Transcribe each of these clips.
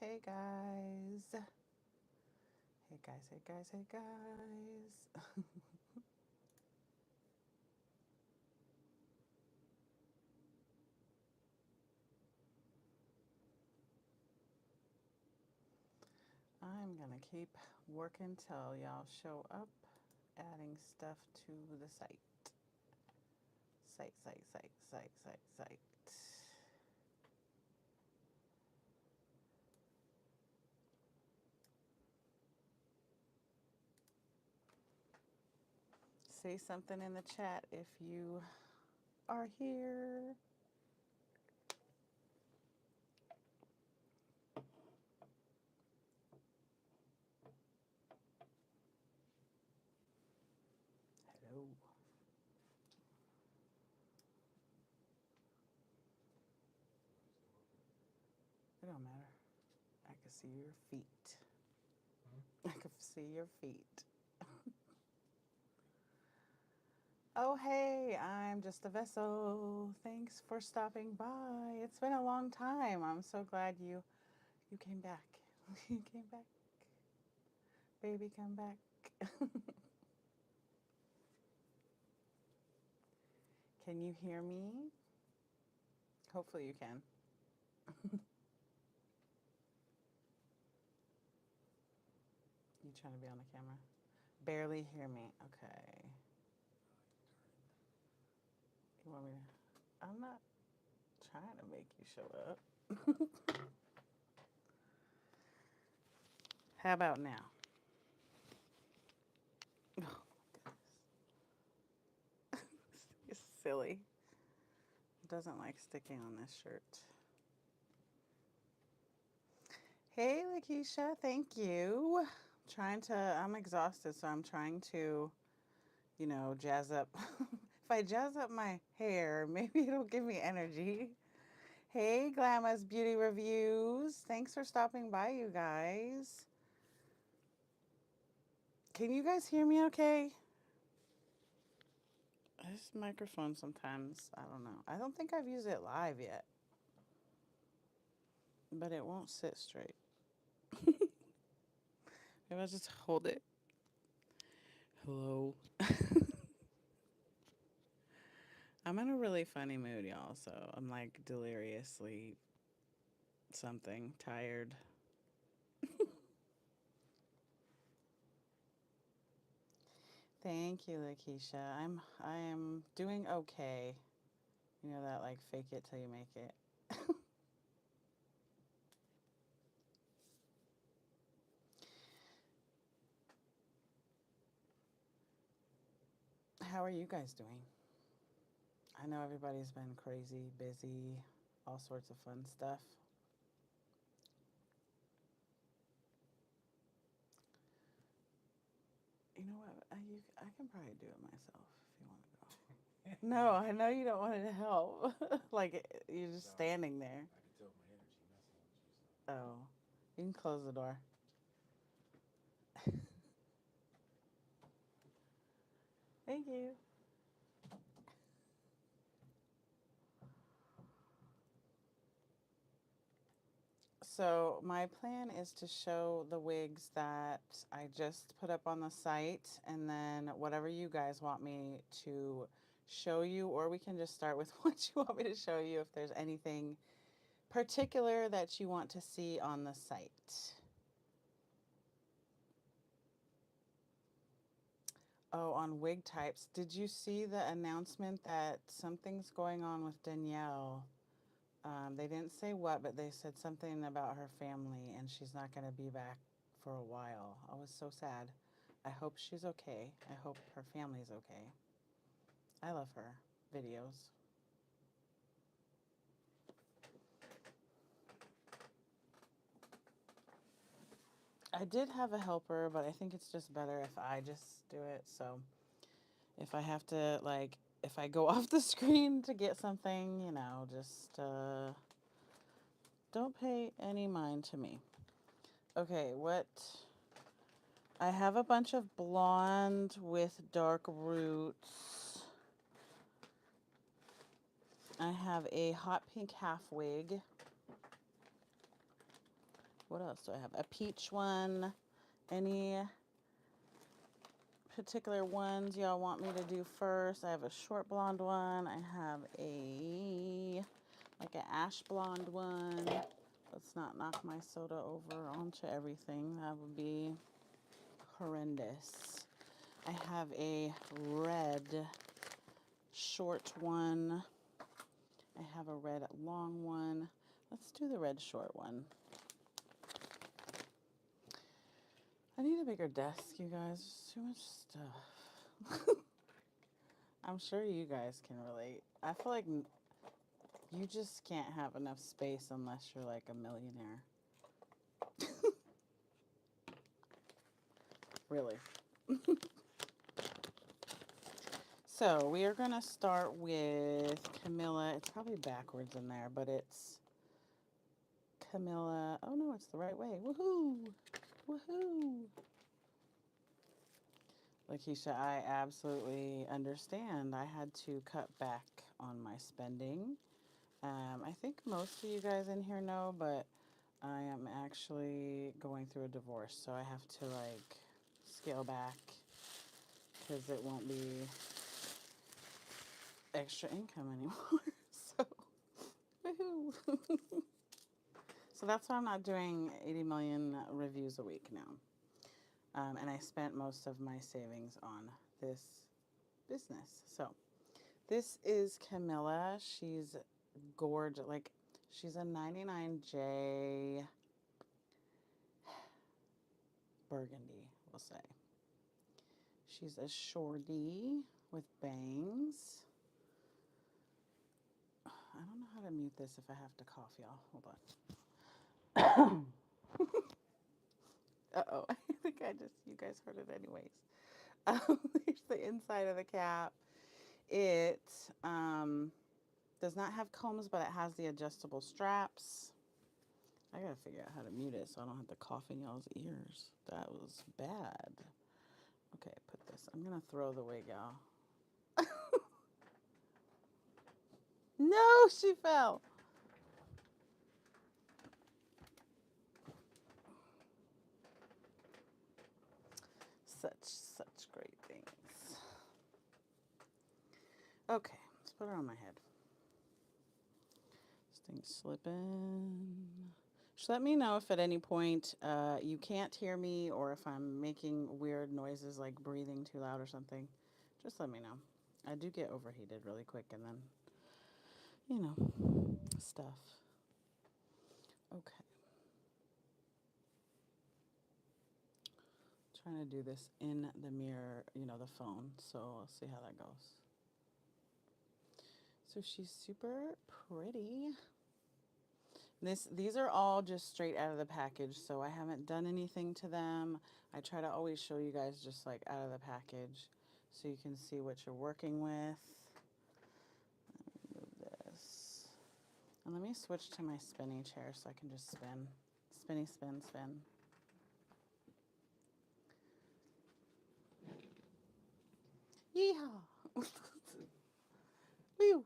Hey guys. Hey guys, hey guys, hey guys. I'm gonna keep working till y'all show up, adding stuff to the site. Site. Say something in the chat if you are here. Hello. It don't matter. I can see your feet. I can see your feet. Oh, hey, I'm just a vessel. Thanks for stopping by. It's been a long time. I'm so glad you came back. You came back. Baby, come back. Can you hear me? Hopefully you can. You trying to be on the camera? Barely hear me. Okay. You want me to? I'm not trying to make you show up. How about now? Oh, goodness. You're silly. Doesn't like sticking on this shirt. Hey, Lakeisha, thank you. I'm exhausted, so I'm trying to, jazz up. If I jazz up my hair, maybe it'll give me energy. Hey, Glamour's Beauty Reviews. Thanks for stopping by, you guys. Can you guys hear me okay? This microphone sometimes, I don't know. I don't think I've used it live yet, but it won't sit straight. Maybe I'll just hold it. Hello. I'm in a really funny mood, y'all, so I'm like deliriously something tired. Thank you, Lakeisha. I am doing okay. You know that like fake it till you make it. How are you guys doing? I know everybody's been crazy, busy, all sorts of fun stuff. You know what? I can probably do it myself if you want to go. No, I know you don't want it to help. Like you're just standing there. I can tell my energy messing with you. So. Oh, you can close the door. Thank you. So my plan is to show the wigs that I just put up on the site, and then whatever you guys want me to show you, or we can just start with what you want me to show you if there's anything particular that you want to see on the site. Oh, on wig types, did you see the announcement that something's going on with Danielle? They didn't say what, but they said something about her family and she's not going to be back for a while. I was so sad. I hope she's okay. I hope her family's okay. I love her videos. I did have a helper, but I think it's just better if I just do it. So if I have to, like, if I go off the screen to get something, just don't pay any mind to me. Okay, what? I have a bunch of blonde with dark roots. I have a hot pink half wig. What else do I have? A peach one. Any particular ones y'all want me to do first? I have a short blonde one. I have a like an ash blonde one. Let's not knock my soda over onto everything. That would be horrendous. I have a red short one. I have a red long one. Let's do the red short one. I need a bigger desk, you guys. There's too much stuff. I'm sure you guys can relate. I feel like you just can't have enough space unless you're like a millionaire. Really. So we are going to start with Camilla. It's probably backwards in there, but it's Camilla. Oh no, it's the right way. Woohoo! Woohoo! Lakeisha, I absolutely understand. I had to cut back on my spending. I think most of you guys in here know, but I am actually going through a divorce, so I have to like scale back because it won't be extra income anymore. So, woohoo! So that's why I'm not doing 80 million reviews a week now. And I spent most of my savings on this business. So this is Camilla. She's gorgeous. Like, she's a 99J burgundy, we'll say. She's a shorty with bangs. I don't know how to mute this if I have to cough, y'all. Hold on. Uh-oh. I think you guys heard it anyways. Here's the inside of the cap. It does not have combs, but it has the adjustable straps. I gotta figure out how to mute it so I don't have to cough in y'all's ears. That was bad. Okay, put this. I'm gonna throw the wig out. No, she fell. Such great things. Okay, let's put her on my head. This thing's slipping. Just let me know if at any point you can't hear me or if I'm making weird noises like breathing too loud or something. Just let me know. I do get overheated really quick and then, you know, stuff. Okay. Trying to do this in the mirror, you know, the phone. So I'll see how that goes. So she's super pretty. These are all just straight out of the package, so I haven't done anything to them. I try to always show you guys just like out of the package so you can see what you're working with. Let me move this. And let me switch to my spinny chair so I can just spin. Spinny, spin, spin. Yeehaw! Woo!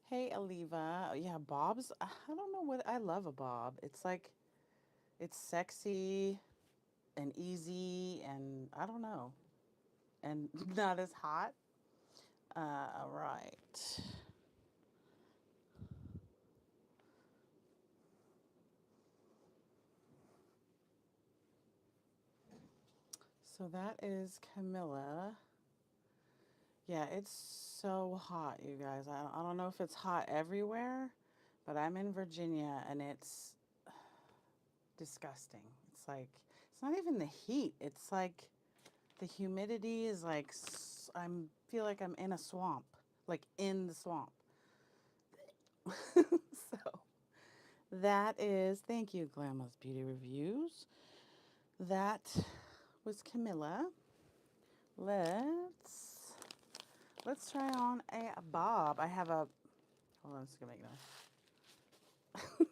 Hey, Aliva. Yeah, bobs. I don't know what I love a bob. It's like, it's sexy and easy and I don't know. And not as hot. All right. So that is Camilla. Yeah, it's so hot, you guys. I don't know if it's hot everywhere, but I'm in Virginia and it's disgusting. It's like, it's not even the heat. It's like the humidity is like, I feel like I'm in a swamp, like in the swamp. So that is, thank you, Grandma's Beauty Reviews. That was Camilla. Let's try on a bob. I have a, hold on, it's gonna make noise.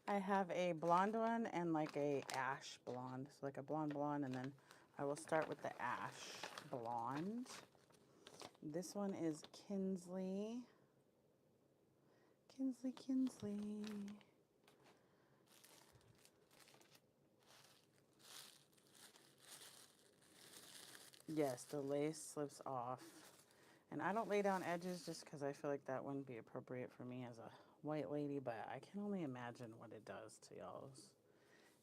I have a blonde one and like a ash blonde. So like a blonde blonde, and then I will start with the ash blonde. This one is Kinsley. Kinsley, Kinsley. Yes, the lace slips off. And I don't lay down edges just because I feel like that wouldn't be appropriate for me as a white lady, but I can only imagine what it does to y'all's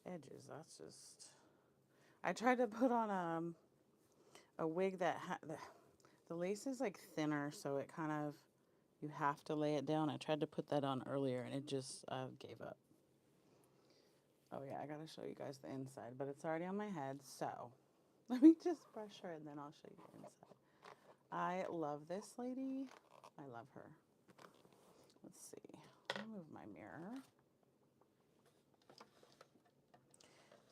edges. That's just... I tried to put on a wig that the lace is like thinner, so it kind of, you have to lay it down. I tried to put that on earlier and it just gave up. Oh yeah, I gotta show you guys the inside, but it's already on my head, so let me just brush her and then I'll show you the inside. I love this lady. I love her. Let's see. I'll move my mirror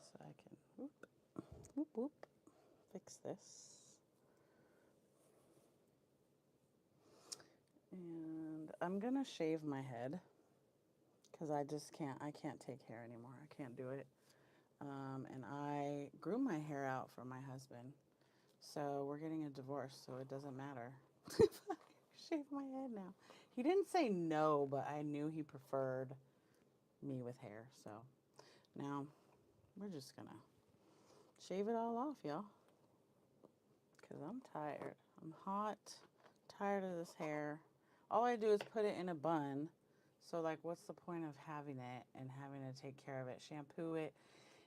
so I can whoop, whoop, fix this. And I'm gonna shave my head because I can't take hair anymore. I can't do it. And I grew my hair out for my husband. So we're getting a divorce, so it doesn't matter if I shave my head now. He didn't say no, but I knew he preferred me with hair. So now we're just gonna shave it all off, y'all. Because I'm tired. I'm hot, tired of this hair. All I do is put it in a bun. So, like, what's the point of having it and having to take care of it? Shampoo it.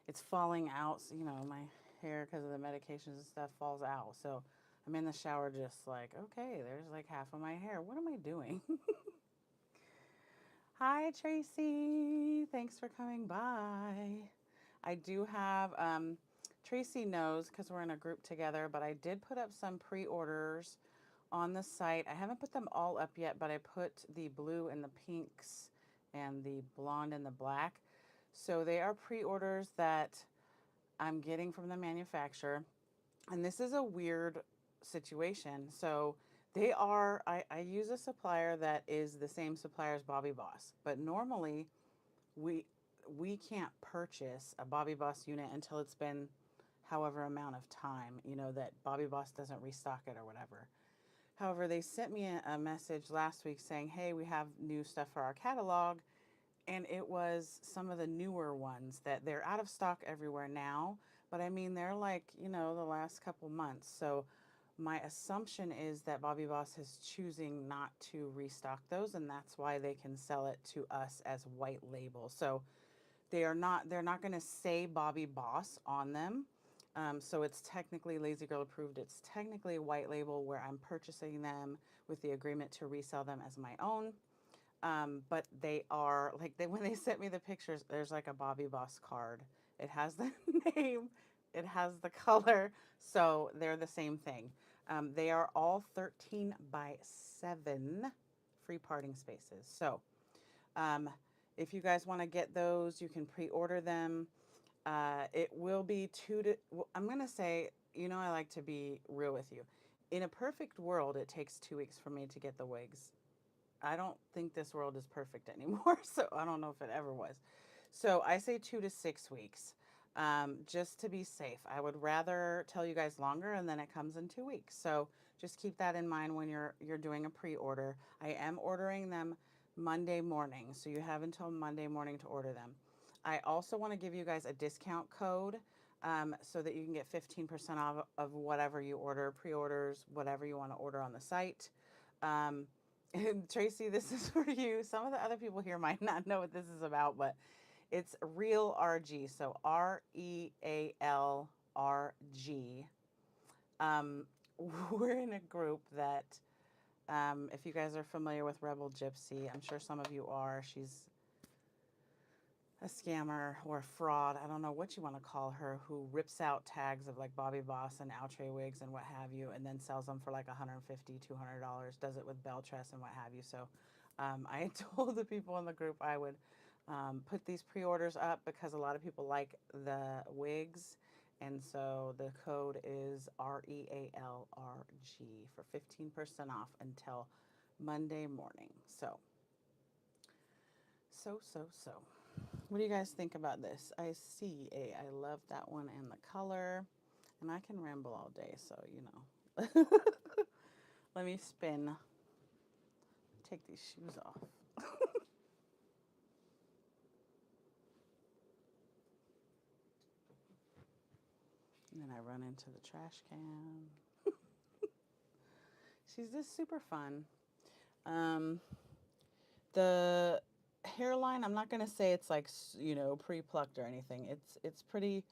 It's falling out. So, you know, my hair, because of the medications and stuff, falls out. So, I'm in the shower just like, okay, there's like half of my hair. What am I doing? Hi, Tracy. Thanks for coming by. I do have, Tracy knows because we're in a group together, but I did put up some pre-orders on the site. I haven't put them all up yet, but I put the blue and the pinks and the blonde and the black. So they are pre-orders that I'm getting from the manufacturer. And this is a weird situation. So they are, I use a supplier that is the same supplier as Bobbi Boss, but normally we can't purchase a Bobbi Boss unit until it's been however amount of time, you know, that Bobbi Boss doesn't restock it or whatever. However, they sent me a message last week saying, hey, we have new stuff for our catalog. And it was some of the newer ones that they're out of stock everywhere now. But I mean, they're like, you know, the last couple months. So my assumption is that Bobbi Boss is choosing not to restock those. And that's why they can sell it to us as white label. So they're not going to say Bobbi Boss on them. So it's technically Lazy Girl approved. It's technically a white label where I'm purchasing them with the agreement to resell them as my own. But they are like, when they sent me the pictures, there's like a Bobbi Boss card. It has the name, it has the color. So they're the same thing. They are all 13 by 7 free parting spaces. So if you guys want to get those, you can pre-order them. It will be I'm going to say, you know, I like to be real with you. In a perfect world, it takes 2 weeks for me to get the wigs. I don't think this world is perfect anymore, so I don't know if it ever was. So I say 2 to 6 weeks, just to be safe. I would rather tell you guys longer, and then it comes in 2 weeks. So just keep that in mind when you're doing a pre-order. I am ordering them Monday morning, so you have until Monday morning to order them. I also want to give you guys a discount code so that you can get 15% off of whatever you order, pre-orders, whatever you want to order on the site. And Tracy, this is for you. Some of the other people here might not know what this is about, but it's Real RG. So REALRG. We're in a group that, if you guys are familiar with Rebel Gypsy, I'm sure some of you are. She's a scammer or a fraud, I don't know what you want to call her, who rips out tags of like Bobbi Boss and Outre wigs and what have you, and then sells them for like $150, $200, does it with bell tress and what have you. So I told the people in the group I would put these pre-orders up because a lot of people like the wigs. And so the code is REALRG for 15% off until Monday morning. So. What do you guys think about this? I love that one and the color. And I can ramble all day, so, you know. Let me spin. Take these shoes off. And then I run into the trash can. She's just super fun. Um, the hairline, I'm not gonna say it's like pre-plucked or anything. It's pretty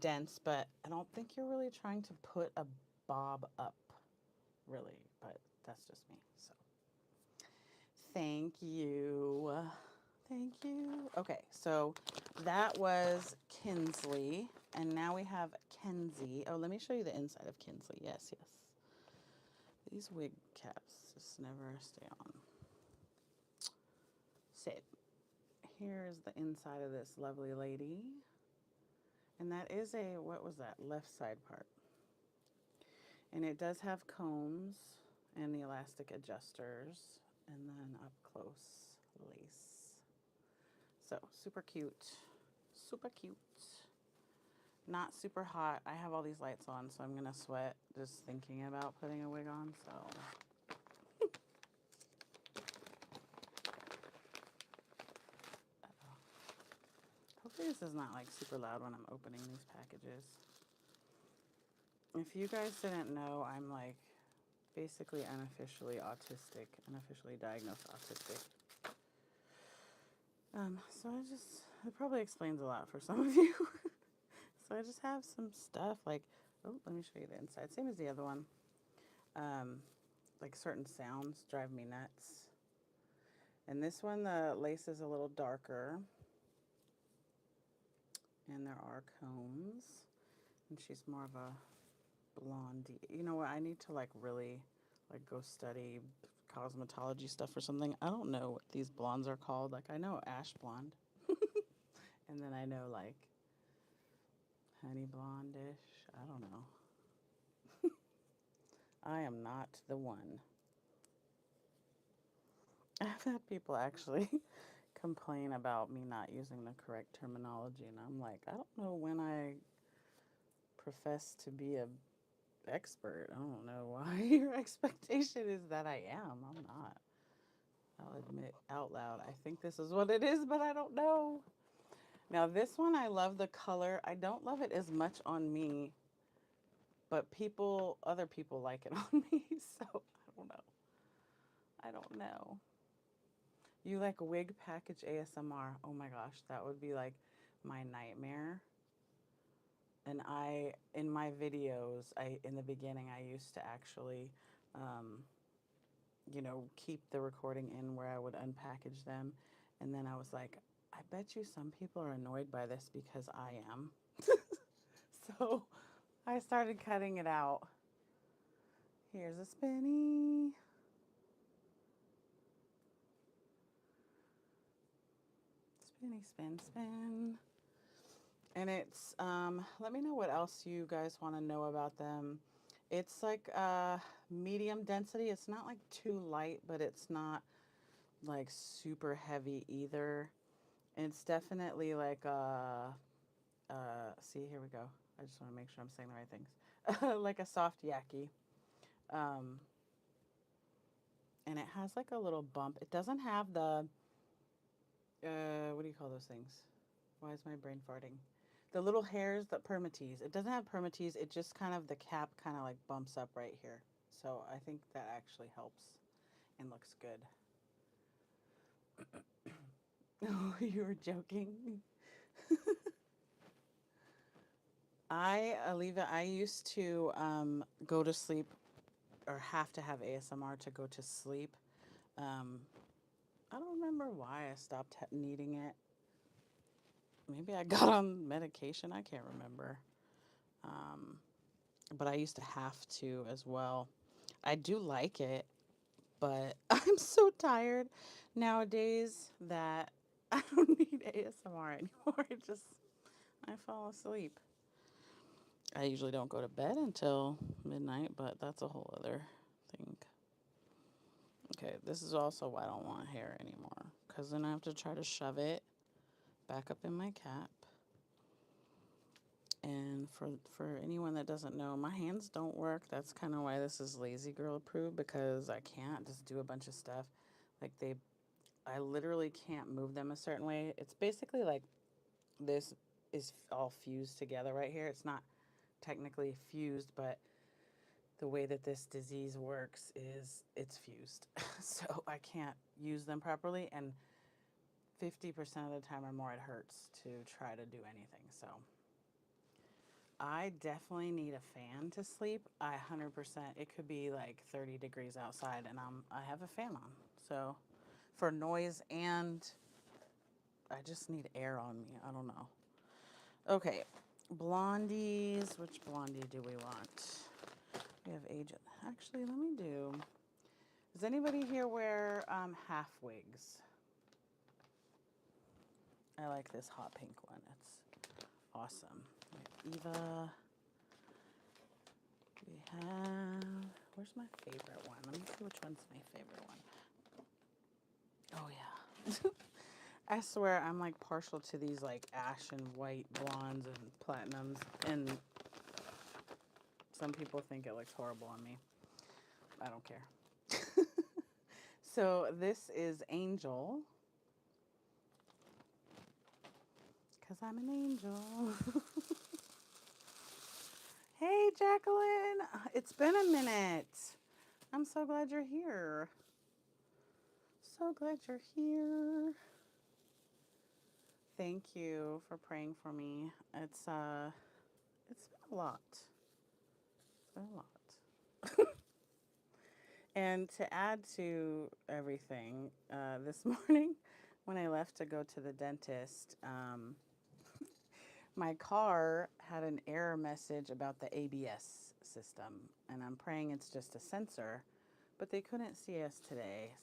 dense, but I don't think you're really trying to put a bob up, really. But that's just me. So thank you, thank you. Okay, so that was Kinsley, and now we have Kenzie. Oh, let me show you the inside of Kinsley. Yes, yes. These wig caps just never stay on. So here's the inside of this lovely lady. And that is what was that? Left side part. And it does have combs and the elastic adjusters. And then up close lace. So super cute. Super cute. Not super hot. I have all these lights on, so I'm going to sweat just thinking about putting a wig on. So hopefully this is not like super loud when I'm opening these packages. If you guys didn't know, I'm like basically unofficially autistic, unofficially diagnosed autistic. So it probably explains a lot for some of you. So I just have some stuff like, oh, let me show you the inside. Same as the other one. Like certain sounds drive me nuts. And this one, the lace is a little darker. And there are combs. And she's more of a blondie. You know what? I need to like really like go study cosmetology stuff or something. I don't know what these blondes are called. Like I know ash blonde. And then I know like honey blondish. I don't know. I am not the one. I've had people actually complain about me not using the correct terminology, and I'm like, I don't know when I profess to be a expert. I don't know why your expectation is that I am. I'm not. I'll admit out loud, I think this is what it is, but I don't know. Now this one, I love the color. I don't love it as much on me, but other people like it on me, so I don't know. I don't know. You like wig package ASMR? Oh my gosh, that would be like my nightmare. And in my videos, in the beginning, I used to actually, um, keep the recording in where I would unpackage them. And then I was like, I bet you some people are annoyed by this because I am. So I started cutting it out. Here's a spinny. Spinny, spin, spin. And it's, let me know what else you guys want to know about them. It's like medium density. It's not like too light, but it's not like super heavy either. And it's definitely like, see, here we go. I just want to make sure I'm saying the right things. Like a soft yaki. Um, and it has like a little bump. It doesn't have the, what do you call those things? Why is my brain farting? The little hairs, the permatease. It doesn't have permatease. It just kind of, the cap kind of like bumps up right here. So I think that actually helps and looks good. Oh, you were joking. Aleva, I used to go to sleep or have to have ASMR to go to sleep. I don't remember why I stopped needing it. Maybe I got on medication. I can't remember. But I used to have to as well. I do like it, but I'm so tired nowadays that I don't need ASMR anymore. I fall asleep. I usually don't go to bed until midnight, but that's a whole other thing. Okay, this is also why I don't want hair anymore, because then I have to try to shove it back up in my cap. And for anyone that doesn't know, my hands don't work. That's kind of why this is lazy girl approved, because I can't just do a bunch of stuff. Like I literally can't move them a certain way. It's basically like this is all fused together right here. It's not technically fused, but the way that this disease works is it's fused. So I can't use them properly, and 50% of the time or more it hurts to try to do anything. So I definitely need a fan to sleep. I 100%, it could be like 30 degrees outside and I have a fan on. So for noise, and I just need air on me. I don't know. Okay, blondies. Which blondie do we want? We have agent. Actually, let me do. Does anybody here wear half wigs? I like this hot pink one. It's awesome. Eva. We have. Where's my favorite one? Let me see which one's my favorite one. Oh yeah. I swear I'm like partial to these like ash and white blondes and platinums, and some people think it looks horrible on me. I don't care. So this is Angel, because I'm an angel. Hey, Jacqueline. It's been a minute. I'm so glad you're here. So glad you're here. Thank you for praying for me. It's been a lot. It's been a lot. And to add to everything, this morning when I left to go to the dentist, my car had an error message about the ABS system, and I'm praying it's just a sensor, but they couldn't see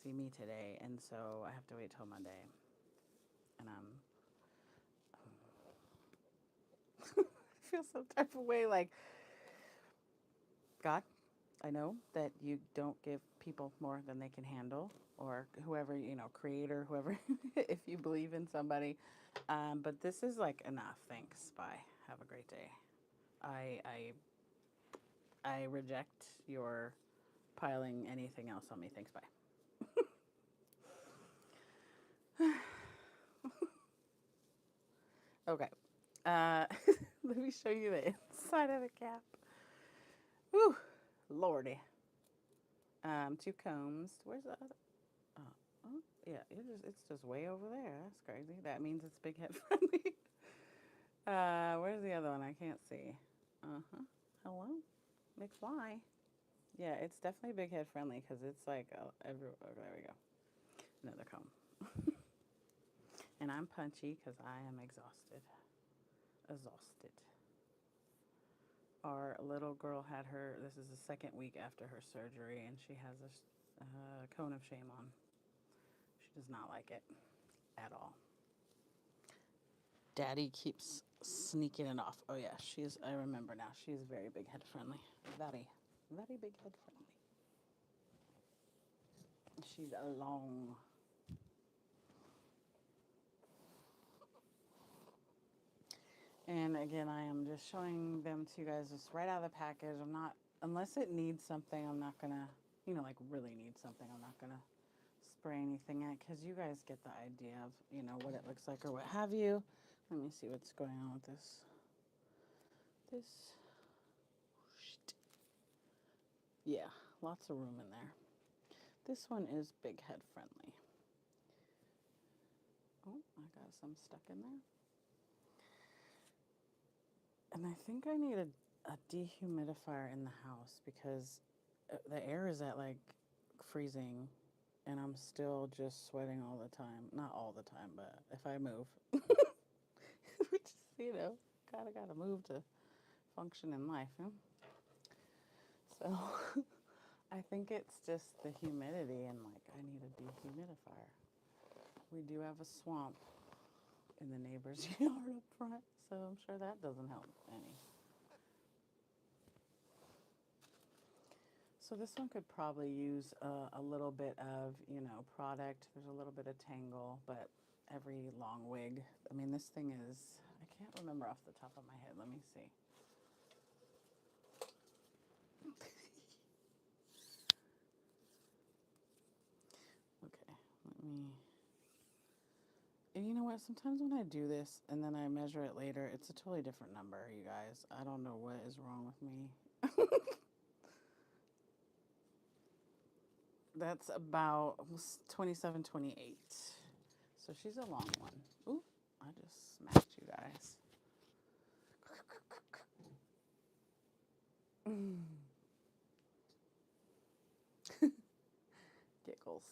me today, and so I have to wait till Monday. And I feel some type of way, like, God, I know that you don't give people more than they can handle, or whoever, creator, whoever, if you believe in somebody. But this is like enough. Thanks. Bye. Have a great day. I reject your piling anything else on me. Thanks. Bye. Okay. Let me show you the inside of the cap. Whew. Lordy. 2 combs. Where's the other? Oh, yeah. It's just way over there. That's crazy. That means it's big head friendly. Where's the other one? I can't see. Hello, McFly. Yeah, it's definitely big head friendly because it's like everywhere. Oh, there we go. Another comb. And I'm punchy because I am exhausted. Our little girl had this is the second week after her surgery, and she has a cone of shame on. She does not like it at all. Daddy keeps sneaking it off. Oh yeah, I remember now. She's very big head friendly. Very, very big head friendly. She's long. And again, I am just showing them to you guys just right out of the package. I'm not, unless it needs something, I'm not gonna, like really need something, I'm not gonna spray anything in, because you guys get the idea of, what it looks like or what have you. Let me see what's going on with this. Yeah, lots of room in there. This one is big head friendly. Oh, I got some stuck in there. And I think I need a dehumidifier in the house because the air is at like freezing and I'm still just sweating all the time. Not all the time, but if I move. Which is, gotta move to function in life. Huh? So I think it's just the humidity and like I need a dehumidifier. We do have a swamp in the neighbor's yard up front, so I'm sure that doesn't help any. So this one could probably use a little bit of, product. There's a little bit of tangle, but every long wig. I mean, this thing is, I can't remember off the top of my head. Let me see. Okay, let me And you know what? Sometimes when I do this and then I measure it later, it's a totally different number, you guys. I don't know what is wrong with me. That's about 27, 28. So she's a long one. Ooh, I just smacked you guys. Giggles.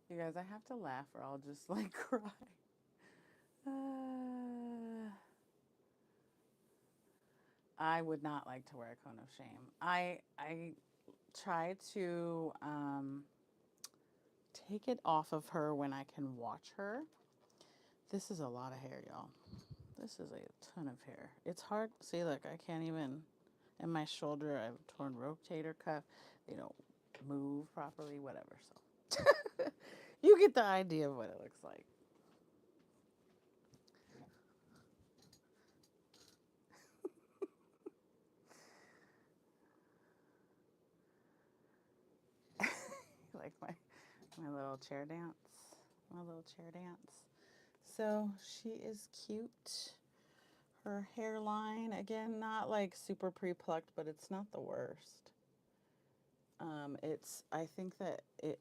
You guys, I have to laugh or I'll just like cry. I would not like to wear a cone of shame. I try to take it off of her when I can watch her. This is a lot of hair, y'all. This is a ton of hair. It's hard. See, look, I can't even. In my shoulder, I have a torn rotator cuff. They don't move properly, whatever. So you get the idea of what it looks like. Like my little chair dance. My little chair dance. So she is cute. Her hairline, again, not like super pre-plucked, but it's not the worst. I think that it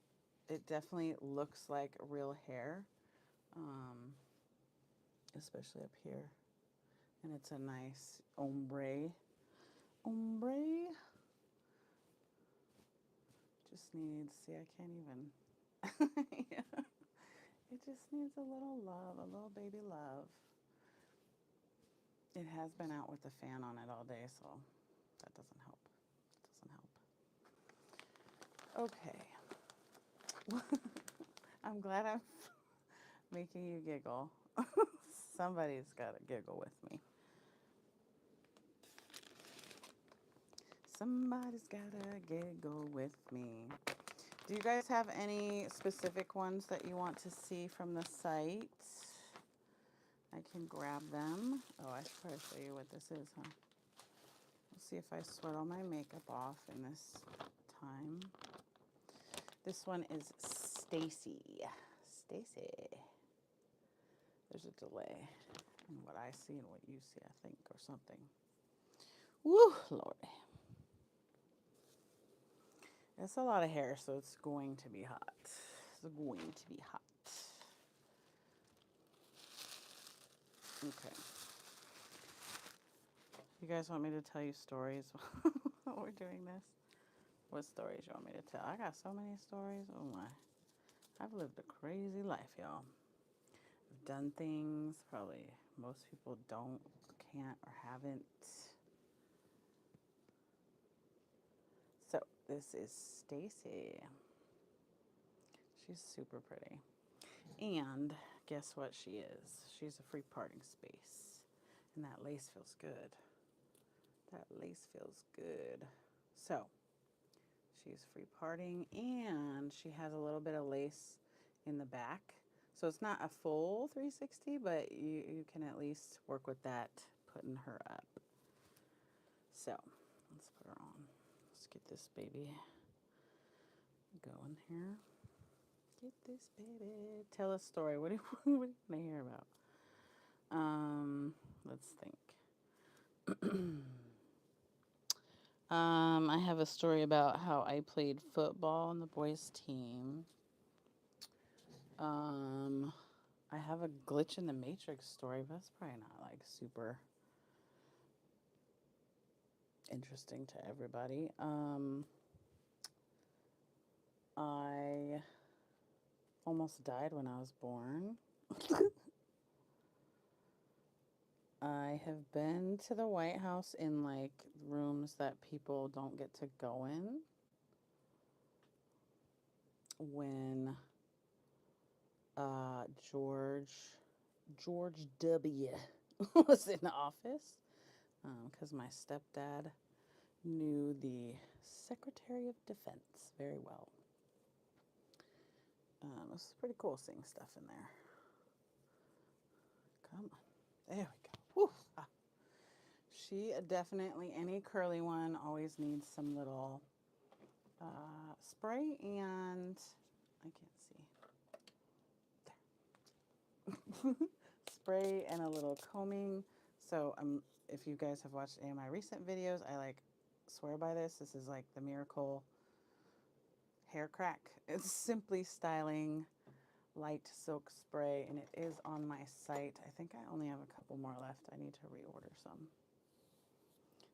definitely looks like real hair, especially up here. And it's a nice ombre. Ombre. Just needs, see, I can't even. Yeah. It just needs a little love, a little baby love. It has been out with the fan on it all day, so that doesn't help. It doesn't help. Okay. I'm glad I'm making you giggle. Somebody's got to giggle with me. Somebody's got to giggle with me. Do you guys have any specific ones that you want to see from the site? I can grab them. Oh, I should probably show you what this is, huh? Let's see if I sweat all my makeup off in this time. This one is Stacy. Stacy. There's a delay in what I see and what you see, I think, or something. Woo, Lordy. It's a lot of hair, so it's going to be hot. It's going to be hot. Okay. You guys want me to tell you stories while we're doing this? What stories you want me to tell? I got so many stories. Oh my. I've lived a crazy life, y'all. I've done things probably most people don't, can't, or haven't. So this is Stacy. She's super pretty. And guess what she is? She's a free parting space. And that lace feels good. That lace feels good. So she's free parting and she has a little bit of lace in the back. So it's not a full 360, but you can at least work with that, putting her up. So let's put her on. Let's get this baby going here. Get this baby. Tell a story. What do you want to hear about? Let's think. I have a story about how I played football on the boys' team. I have a glitch in the matrix story, but that's probably not like super interesting to everybody. I almost died when I was born. I have been to the White House in like rooms that people don't get to go in. When George W. was in office, because my stepdad knew the Secretary of Defense very well. It was pretty cool seeing stuff in there. Come on. There we go. Woo. Ah. She definitely, any curly one always needs some little spray and, I can't see. spray and a little combing. So if you guys have watched any of my recent videos, I like swear by this. This is like the miracle hair crack. It's Simply Styling light silk spray, and it is on my site. I think I only have a couple more left. I need to reorder some.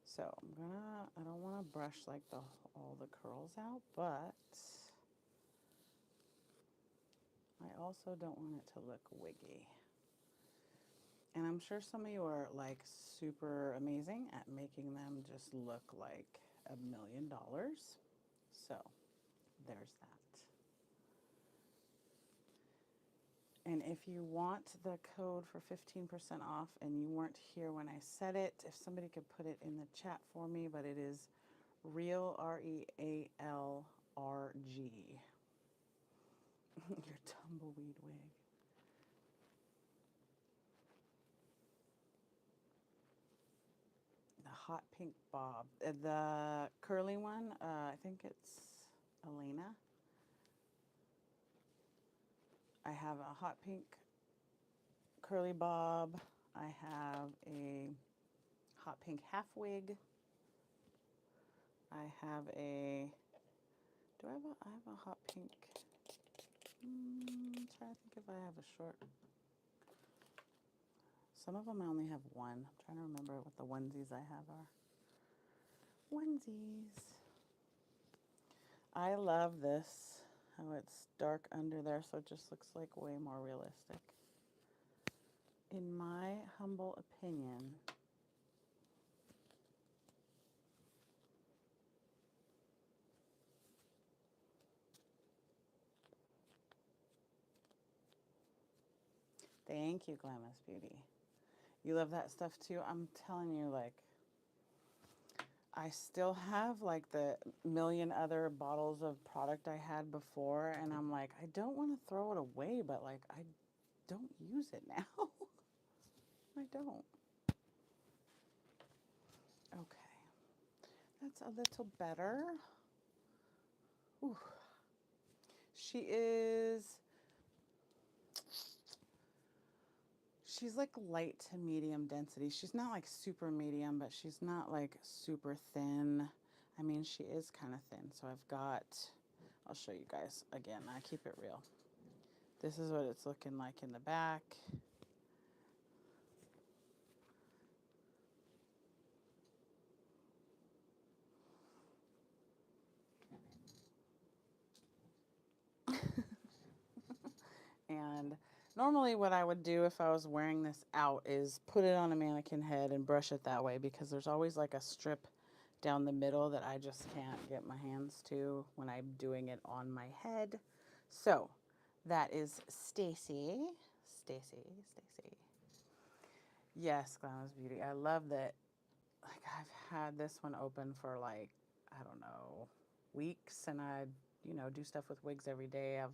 So I don't want to brush like all the curls out, but I also don't want it to look wiggy. And I'm sure some of you are like super amazing at making them just look like $1,000,000. So there's that. And if you want the code for 15% off and you weren't here when I said it, if somebody could put it in the chat for me, but it is REAL, REALRG. Your tumbleweed wig. The hot pink bob. The curly one, I think it's Elena. I have a hot pink curly bob. I have a hot pink half wig. I have a, I have a hot pink, I'm trying to think if I have a short. Some of them I only have one. I'm trying to remember what the onesies I have are. Onesies. I love this, how it's dark under there, so it just looks like way more realistic. In my humble opinion, thank you, Glamis Beauty. You love that stuff too? I'm telling you, like, I still have like the million other bottles of product I had before, and I'm like, I don't want to throw it away, but like, I don't use it now. I don't. Okay. That's a little better. Ooh. She's like light to medium density. She's not like super medium, but she's not like super thin. I mean, she is kind of thin. So I'll show you guys again. I keep it real. This is what it's looking like in the back. And normally what I would do if I was wearing this out is put it on a mannequin head and brush it that way, because there's always like a strip down the middle that I just can't get my hands to when I'm doing it on my head. So that is Stacy. Yes, Glamis Beauty. I love that. Like, I've had this one open for like, I don't know, weeks, and I, do stuff with wigs every day. I've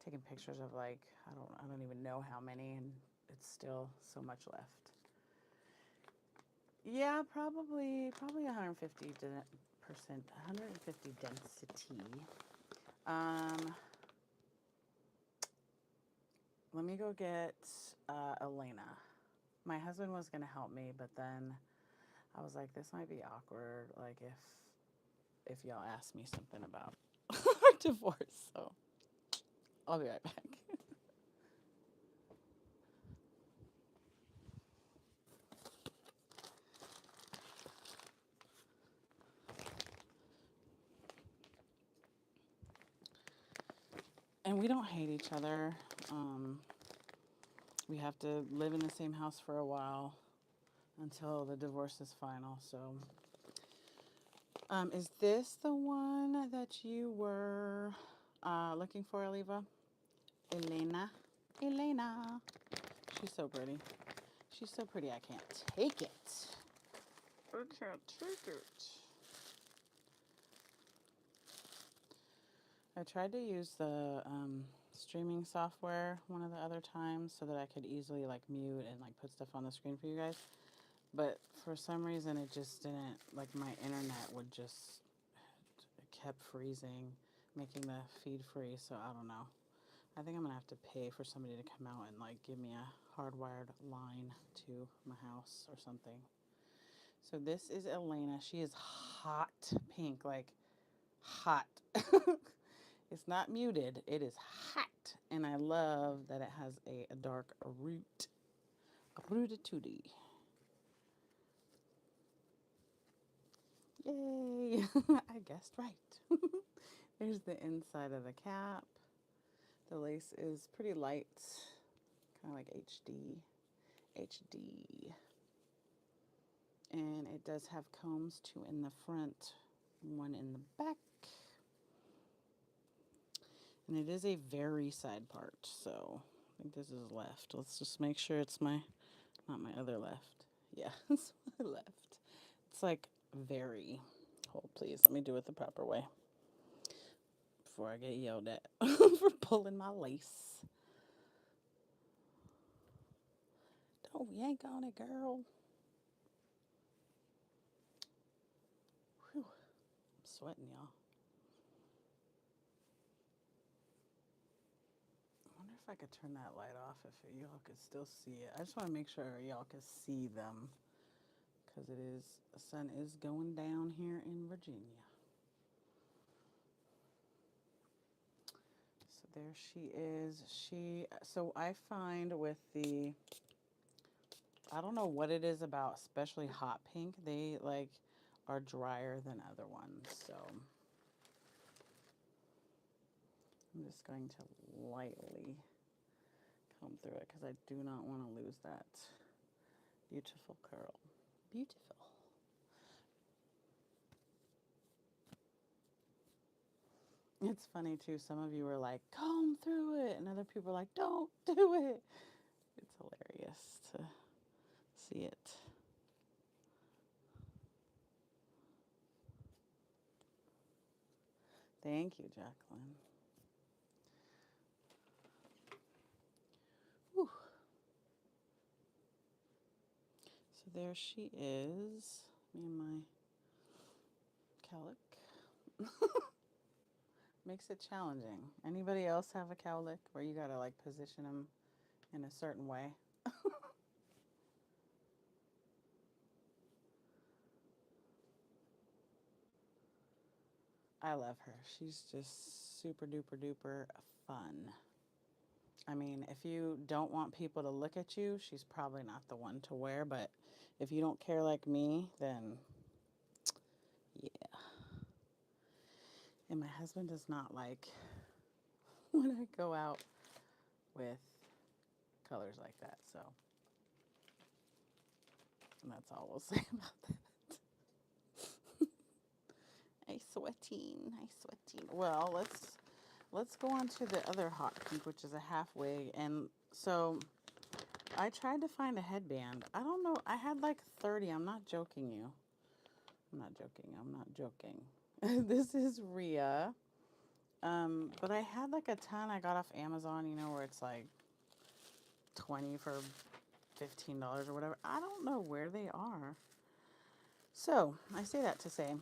taken pictures of like, I don't even know how many, and it's still so much left. Yeah, probably 150%, 150 density. Let me go get Elena. My husband was gonna help me, but then I was like, this might be awkward, like if y'all ask me something about our divorce. So I'll be right back. And we don't hate each other. We have to live in the same house for a while until the divorce is final. So, is this the one that you were looking for, Aliva? Elena. She's so pretty. She's so pretty, I can't take it. I can't take it. I tried to use the streaming software one of the other times so that I could easily like mute and like put stuff on the screen for you guys. But for some reason it just didn't, like my internet would just, it kept freezing, making the feed free. So I don't know. I think I'm gonna have to pay for somebody to come out and like give me a hardwired line to my house or something. So this is Elena. She is hot pink, like hot. It's not muted. It is hot, and I love that it has a dark root, a rootatootie. Yay! I guessed right. There's the inside of the cap. The lace is pretty light, kind of like HD. HD. And it does have combs, two in the front, one in the back. And it is a very side part, so I think this is left. Let's just make sure it's not my other left. Yeah, it's my left. It's like very, hold please, let me do it the proper way before I get yelled at for pulling my lace. Don't yank on it, girl. Whew, I'm sweating, y'all. I wonder if I could turn that light off if y'all could still see it. I just want to make sure y'all can see them because the sun is going down here in Virginia. So there she is. So I find with I don't know what it is about, especially hot pink, they like are drier than other ones. So I'm just going to lightly comb through it because I do not want to lose that beautiful curl. Beautiful. It's funny too. Some of you were like, comb through it, and other people are like, don't do it. It's hilarious to see it. Thank you, Jacqueline. Whew. So there she is. Me and my cowlick. Makes it challenging. Anybody else have a cowlick where you gotta like position them in a certain way? I love her. She's just super duper duper fun. I mean, if you don't want people to look at you, she's probably not the one to wear, but if you don't care like me, then yeah. And my husband does not like when I go out with colors like that, so and that's all we'll say about that. I sweating. Well, let's go on to the other hot pink, which is a half wig. And so I tried to find a headband. I don't know. I had like 30. I'm not joking you. I'm not joking. I'm not joking. This is Rhea. But I had like a ton I got off Amazon, where it's like 20 for $15 or whatever. I don't know where they are. So I say that to say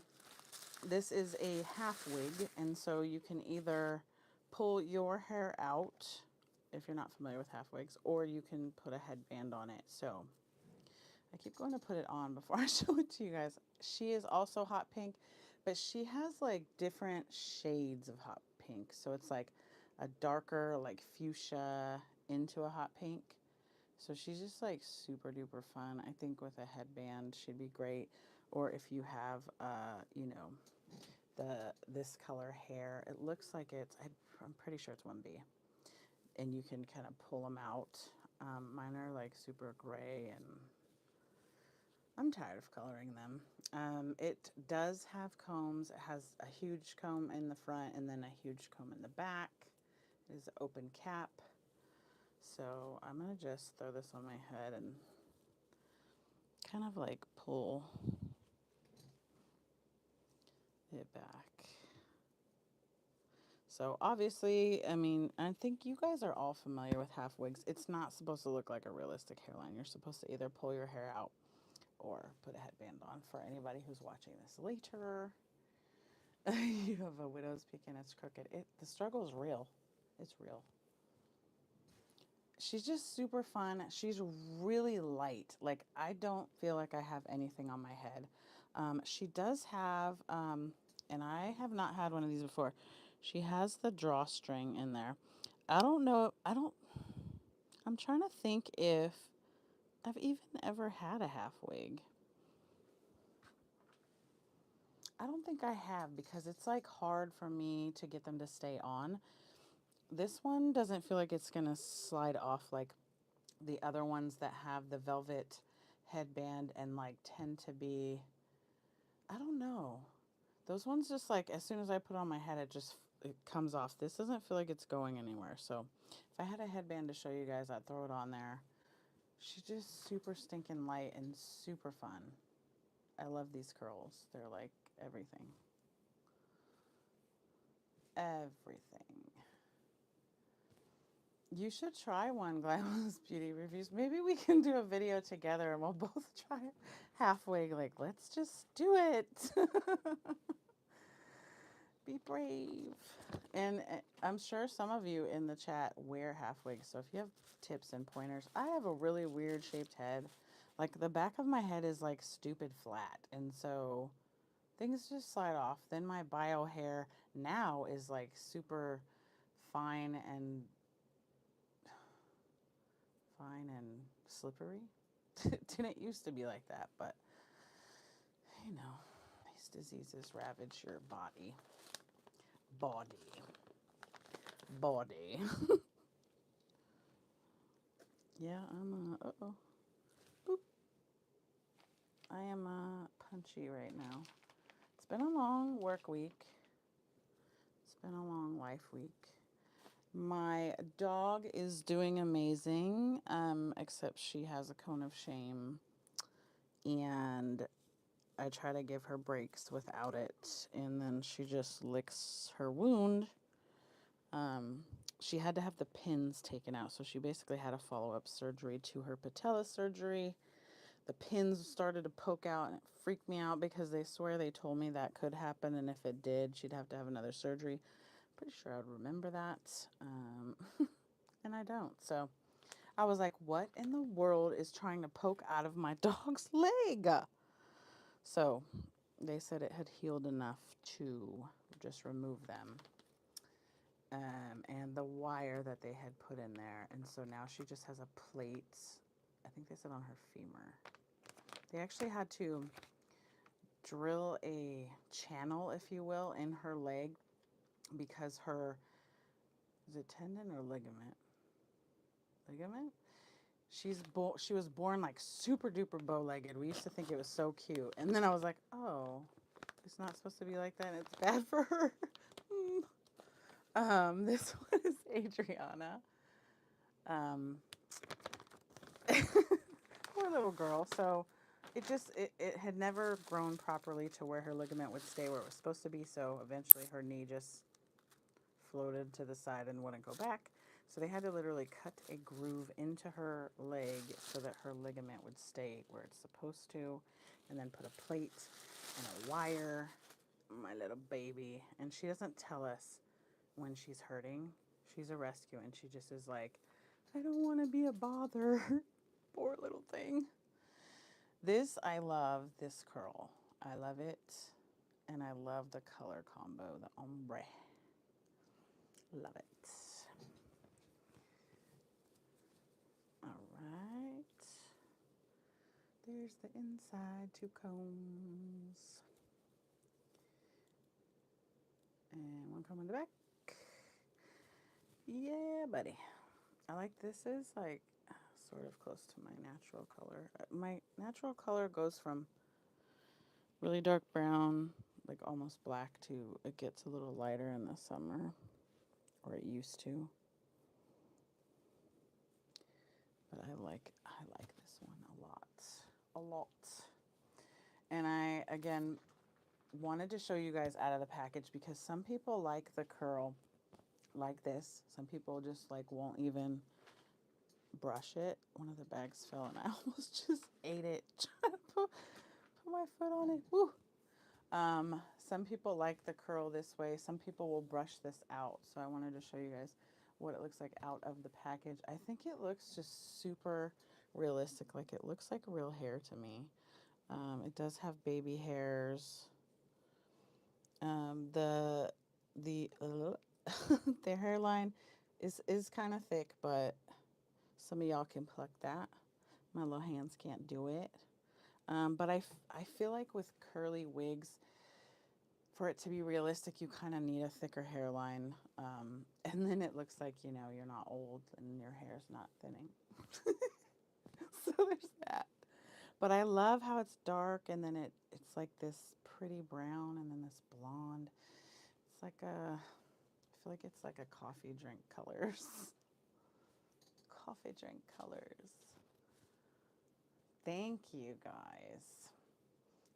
this is a half wig, and so you can either pull your hair out if you're not familiar with half wigs, or you can put a headband on it. So I keep going to put it on before I show it to you guys. She is also hot pink, but she has like different shades of hot pink. So it's like a darker like fuchsia into a hot pink. So she's just like super duper fun. I think with a headband she'd be great. Or if you have, this color hair, it looks like I'm pretty sure it's 1B. And you can kind of pull them out. Mine are like super gray and I'm tired of coloring them. It does have combs. It has a huge comb in the front and then a huge comb in the back. It is an open cap. So I'm going to just throw this on my head and kind of like pull it back. So obviously, I mean, I think you guys are all familiar with half wigs. It's not supposed to look like a realistic hairline. You're supposed to either pull your hair out or put a headband on. For anybody who's watching this later, you have a widow's peak and it's crooked. The struggle is real. It's real. she's just super fun. She's really light. Like, I don't feel like I have anything on my head. She does have, and I have not had one of these before. She has the drawstring in there. I don't know. I'm trying to think if I've even ever had a half wig. I don't think I have because it's like hard for me to get them to stay on. This one doesn't feel like it's gonna slide off like the other ones that have the velvet headband and like tend to be, I don't know. Those ones just like as soon as I put on my head it comes off. This doesn't feel like it's going anywhere. So if I had a headband to show you guys, I'd throw it on there. She's just super stinking light and super fun. I love these curls. They're like everything. Everything. You should try one, Glamorous Beauty Reviews. Maybe we can do a video together and we'll both try it halfway. Like, let's just do it. Be brave. And I'm sure some of you in the chat wear half wigs. So if you have tips and pointers, I have a really weird shaped head. Like, the back of my head is like stupid flat. And so things just slide off. Then my bio hair now is like super fine and slippery. Didn't used to be like that, but you know, these diseases ravage your body. Body. Yeah, I'm uh-oh. Boop. I am punchy right now. It's been a long work week. It's been a long life week. My dog is doing amazing, except she has a cone of shame, and I try to give her breaks without it, and then she just licks her wound. She had to have the pins taken out, so she basically had a follow-up surgery to her patella surgery. The pins started to poke out, and it freaked me out because they swear they told me that could happen, and if it did, she'd have to have another surgery. Pretty sure I would remember that, and I don't. So I was like, what in the world is trying to poke out of my dog's leg? So they said it had healed enough to just remove them. And the wire that they had put in there. And so now she just has a plate, I think they said on her femur. They actually had to drill a channel, if you will, in her leg because her, is it tendon or ligament? Ligament? She was born like super duper bow-legged. We used to think it was so cute. And then I was like, oh, it's not supposed to be like that and it's bad for her. This one is Adriana. Poor little girl. So it had never grown properly to where her ligament would stay where it was supposed to be. So eventually her knee just floated to the side and wouldn't go back. So they had to literally cut a groove into her leg so that her ligament would stay where it's supposed to, and then put a plate and a wire. My little baby. And she doesn't tell us when she's hurting. She's a rescue, and she just is like, I don't want to be a bother. Poor little thing. I love this curl. I love it, and I love the color combo, the ombre. Love it. All right. There's the inside 2 combs. And 1 comb in the back. Yeah, buddy. I like this is like sort of close to my natural color. My natural color goes from really dark brown, like almost black, to it gets a little lighter in the summer, or it used to. But I like this one a lot. And I again wanted to show you guys out of the package because some people like the curl like this. Some people just like won't even brush it. One of the bags fell and I almost just ate it trying to put my foot on it. Woo. Some people like the curl this way. Some people will brush this out. So I wanted to show you guys. what it looks like out of the package. I think it looks just super realistic. Like it looks like real hair to me. It does have baby hairs. The their hairline is kind of thick, but some of y'all can pluck that. My little hands can't do it. But I feel like with curly wigs, for it to be realistic, you kind of need a thicker hairline. And then it looks like, you're not old and your hair's not thinning. So there's that. But I love how it's dark and then it's like this pretty brown and then this blonde. It's like I feel like it's like a coffee drink colors. Coffee drink colors. Thank you guys.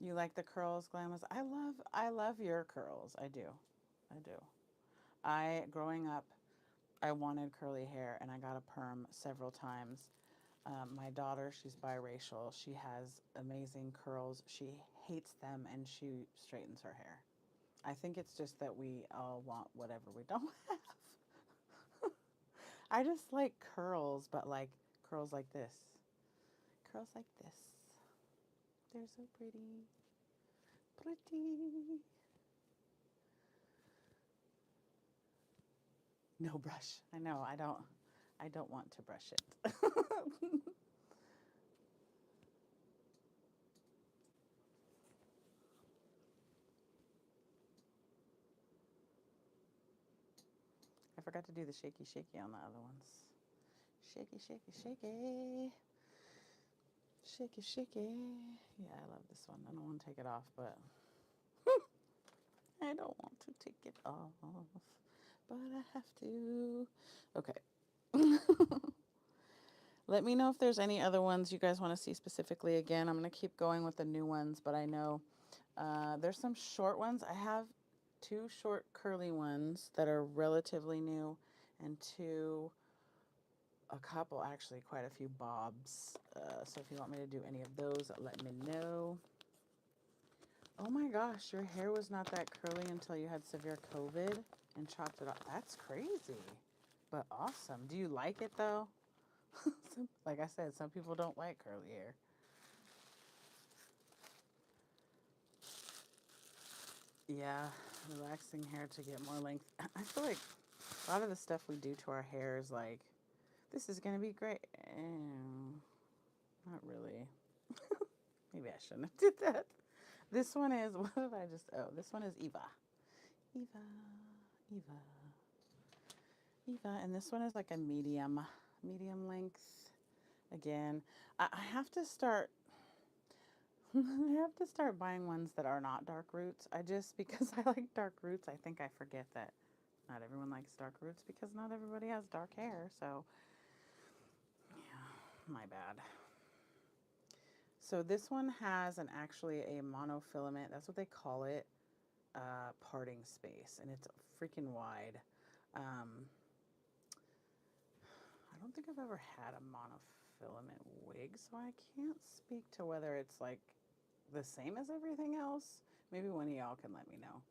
You like the curls, Glamis? I love your curls. I do. I do. Growing up, I wanted curly hair and I got a perm several times. My daughter, she's biracial. She has amazing curls. She hates them and she straightens her hair. I think it's just that we all want whatever we don't have. I just like curls, but like curls like this. Curls like this. They're so pretty. Pretty. No brush. I know. I don't want to brush it. I forgot to do the shaky shaky on the other ones. Shaky shaky shaky. Shaky shaky. Yeah, I love this one. I don't want to take it off, but I don't want to take it off. But I have to. Okay. Let me know if there's any other ones you guys want to see specifically. Again, I'm going to keep going with the new ones, but I know there's some short ones. I have 2 short curly ones that are relatively new and a couple, actually, quite a few bobs. So if you want me to do any of those, let me know. Oh my gosh, your hair was not that curly until you had severe COVID and chopped it off. That's crazy, but awesome. Do you like it though? Like I said, some people don't like curly hair. Yeah, relaxing hair to get more length. I feel like a lot of the stuff we do to our hair is like, this is going to be great. Not really. Maybe I shouldn't have did that. This one is, what did I just, this one is Eva. Eva, Eva, Eva. And this one is like a medium length. Again, I have to start, I have to start buying ones that are not dark roots. Because I like dark roots, I think I forget that not everyone likes dark roots because not everybody has dark hair. So, yeah, my bad. So this one has actually a monofilament, that's what they call it, parting space, and it's freaking wide. I don't think I've ever had a monofilament wig, so I can't speak to whether it's like the same as everything else. Maybe one of y'all can let me know.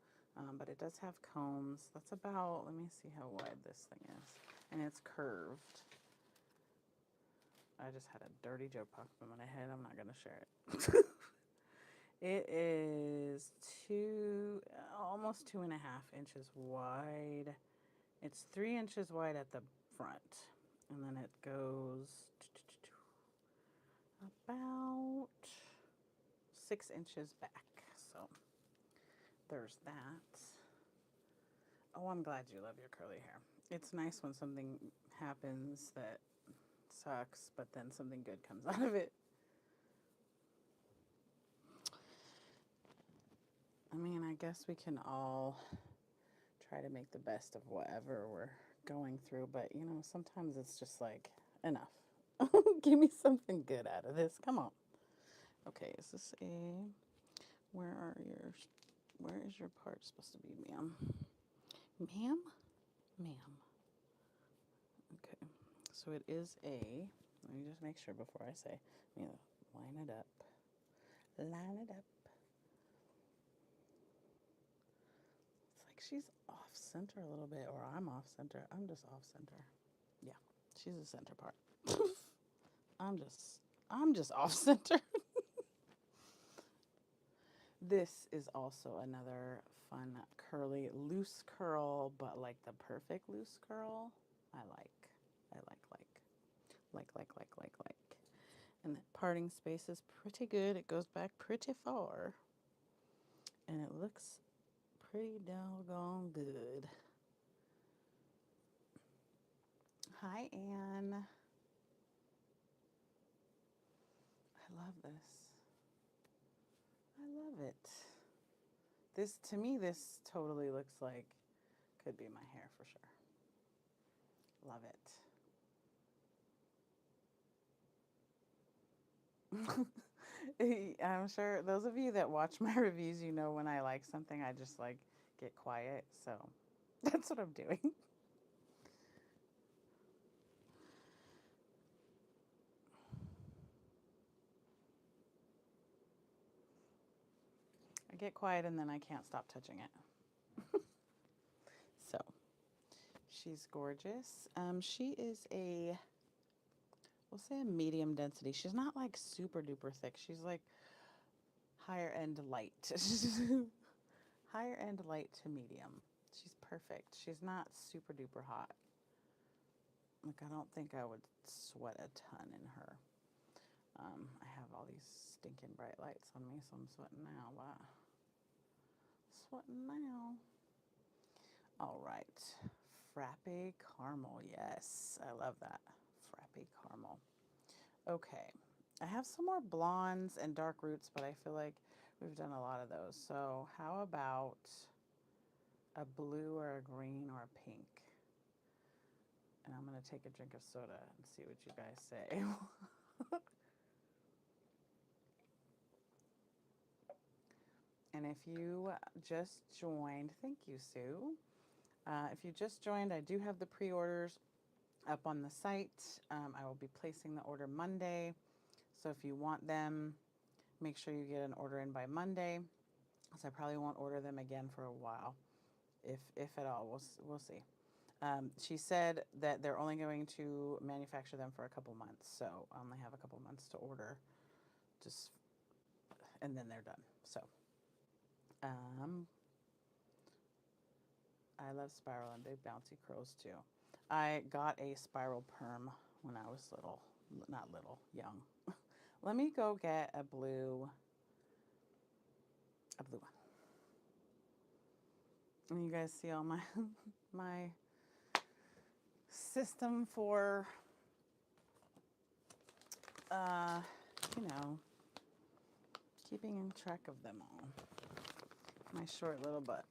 But it does have combs. That's about, let me see how wide this thing is. And it's curved. I just had a dirty joke pop in my head. I'm not going to share it. It is almost 2.5 inches wide. It's 3 inches wide at the front. And then it goes about 6 inches back. So there's that. Oh, I'm glad you love your curly hair. It's nice when something happens that sucks, but then something good comes out of it. I mean, I guess we can all try to make the best of whatever we're going through, but sometimes it's just like, enough. Give me something good out of this. Come on. Okay, is this where is your part supposed to be, ma'am? Ma'am? Ma'am. Okay, so it is let me just make sure before I say, line it up. Line it up. It's like she's off center a little bit, or I'm off center. I'm just off center. Yeah, she's the center part. I'm just, I'm just off center. This is also another fun curly loose curl, but like the perfect loose curl. I like. I like. And the parting space is pretty good. It goes back pretty far. And it looks pretty doggone good. Hi, Anne. I love this. I love it. This, to me, this totally looks like could be my hair for sure. Love it. I'm sure those of you that watch my reviews, you know when I like something, I just like get quiet. So that's what I'm doing. I get quiet and then I can't stop touching it. So she's gorgeous. She is a, we'll say a medium density. She's not like super duper thick. She's like higher end light. Higher end light to medium. She's perfect. She's not super duper hot. Like, I don't think I would sweat a ton in her. I have all these stinking bright lights on me, so I'm sweating now, but sweating now. All right. Frappe caramel. Yes, I love that. Frappe caramel. Okay. I have some more blondes and dark roots, but I feel like we've done a lot of those. So how about a blue or a green or a pink? And I'm going to take a drink of soda and see what you guys say. And if you just joined, thank you, Sue. If you just joined, I do have the pre-orders up on the site. I will be placing the order Monday. So if you want them, make sure you get an order in by Monday, because I probably won't order them again for a while, if at all. We'll see. She said that they're only going to manufacture them for a couple months, so I only have a couple months to order, just, and then they're done. So, I love spiral and big bouncy curls too. I got a spiral perm when I was little, not little, young. Let me go get a blue one. And you guys see all my my system for you know, keeping in track of them all. My short little butt.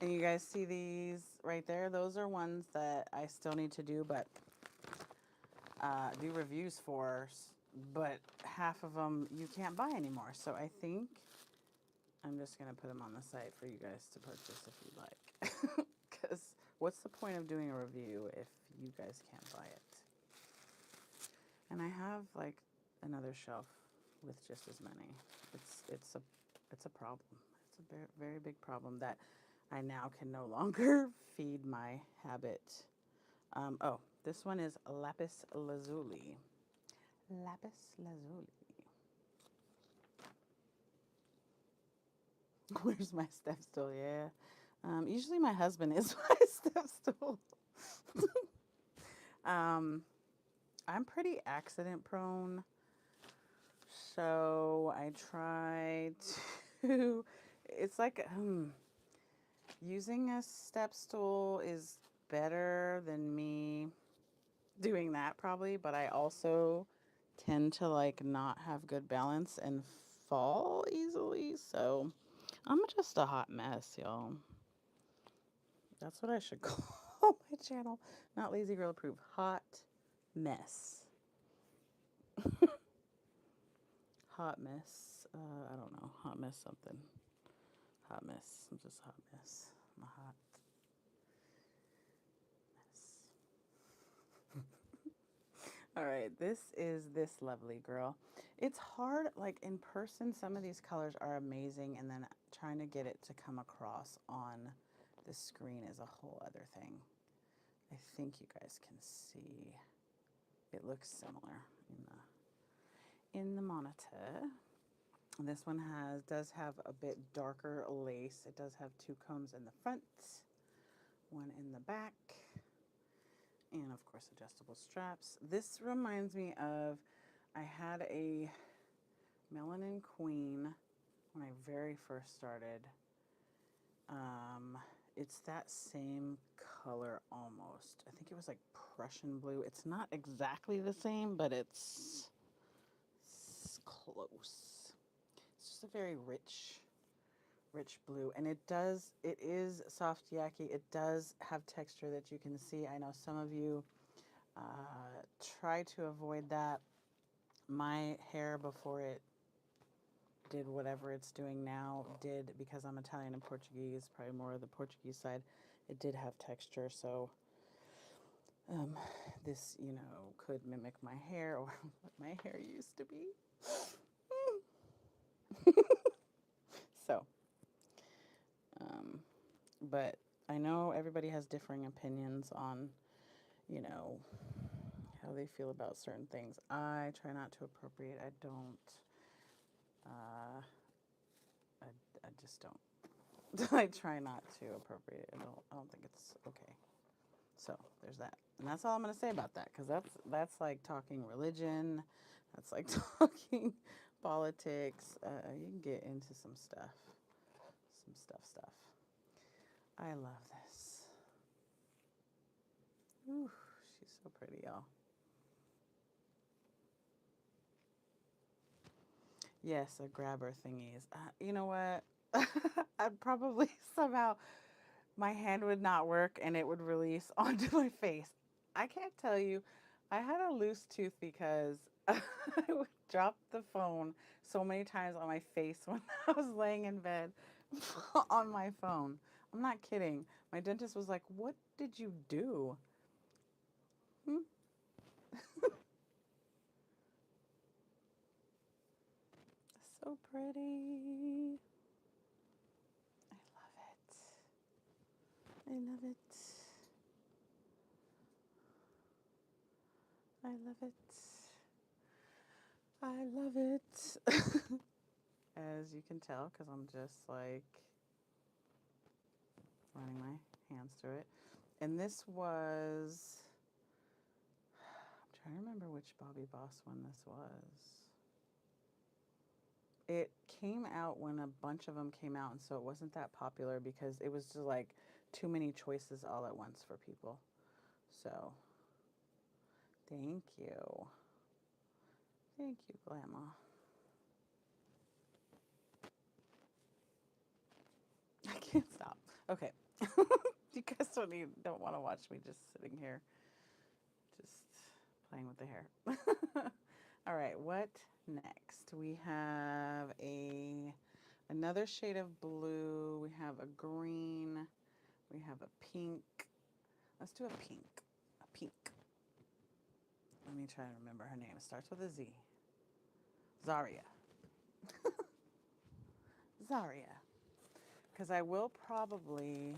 And you guys see these right there? Those are ones that I still need to do, but do reviews for, but half of them you can't buy anymore. So I think I'm just going to put them on the site for you guys to purchase if you'd like. Because what's the point of doing a review if you guys can't buy it? And I have like another shelf with just as many. It's a problem. It's a very, very big problem that I now can no longer feed my habit. Oh, this one is lapis lazuli. Lapis lazuli. Where's my step stool? Yeah. Usually my husband is my step stool. I'm pretty accident prone. So I try to, it's like, using a step stool is better than me doing that probably, but I also tend to like not have good balance and fall easily. So I'm just a hot mess, y'all. That's what I should call my channel. Not lazy girl approved. Hot mess. Hot mess. I don't know. Hot mess something. Hot mess. I'm just hot mess. I'm a hot mess. All right. This is this lovely girl. It's hard. Like in person, some of these colors are amazing. And then trying to get it to come across on the screen is a whole other thing. I think you guys can see it looks similar in the monitor. This one does have a bit darker lace. It does have 2 combs in the front, 1 in the back, and of course adjustable straps. This reminds me of, I had a Melanin Queen when I very first started. It's that same color almost. I think it was like Prussian blue. It's not exactly the same, but it's close. It's just a very rich blue, and it is soft yaki. It does have texture that you can see. I know some of you try to avoid that. My hair, before it did whatever it's doing now, did, because I'm Italian and Portuguese, probably more of the Portuguese side, it did have texture. So this, you know, could mimic my hair or what my hair used to be. So, but I know everybody has differing opinions on, you know, how they feel about certain things. I try not to appropriate. I don't. I just don't. I try not to appropriate it. I don't think it's okay. So there's that, and that's all I'm gonna say about that, because that's like talking religion. That's like talking politics. You can get into some stuff. I love this. Ooh, she's so pretty, y'all. Yes, a grabber thingies. You know what? I'd probably somehow, my hand would not work and it would release onto my face. I can't tell you. I had a loose tooth because I would drop the phone so many times on my face when I was laying in bed on my phone. I'm not kidding. My dentist was like, "What did you do?" Hmm? So pretty. I love it. I love it. I love it. I love it. As you can tell, because I'm just like running my hands through it. And this was, I'm trying to remember which Bobbi Boss one this was. It came out when a bunch of them came out, and so it wasn't that popular because it was just like too many choices all at once for people. So, thank you. Thank you, Grandma. I can't stop. Okay. You guys don't want to watch me just sitting here, just playing with the hair. All right, what next? We have another shade of blue. We have a green. We have a pink. Let's do a pink. A pink. Let me try to remember her name. It starts with a Z. Zaria. Zaria. Because I will probably,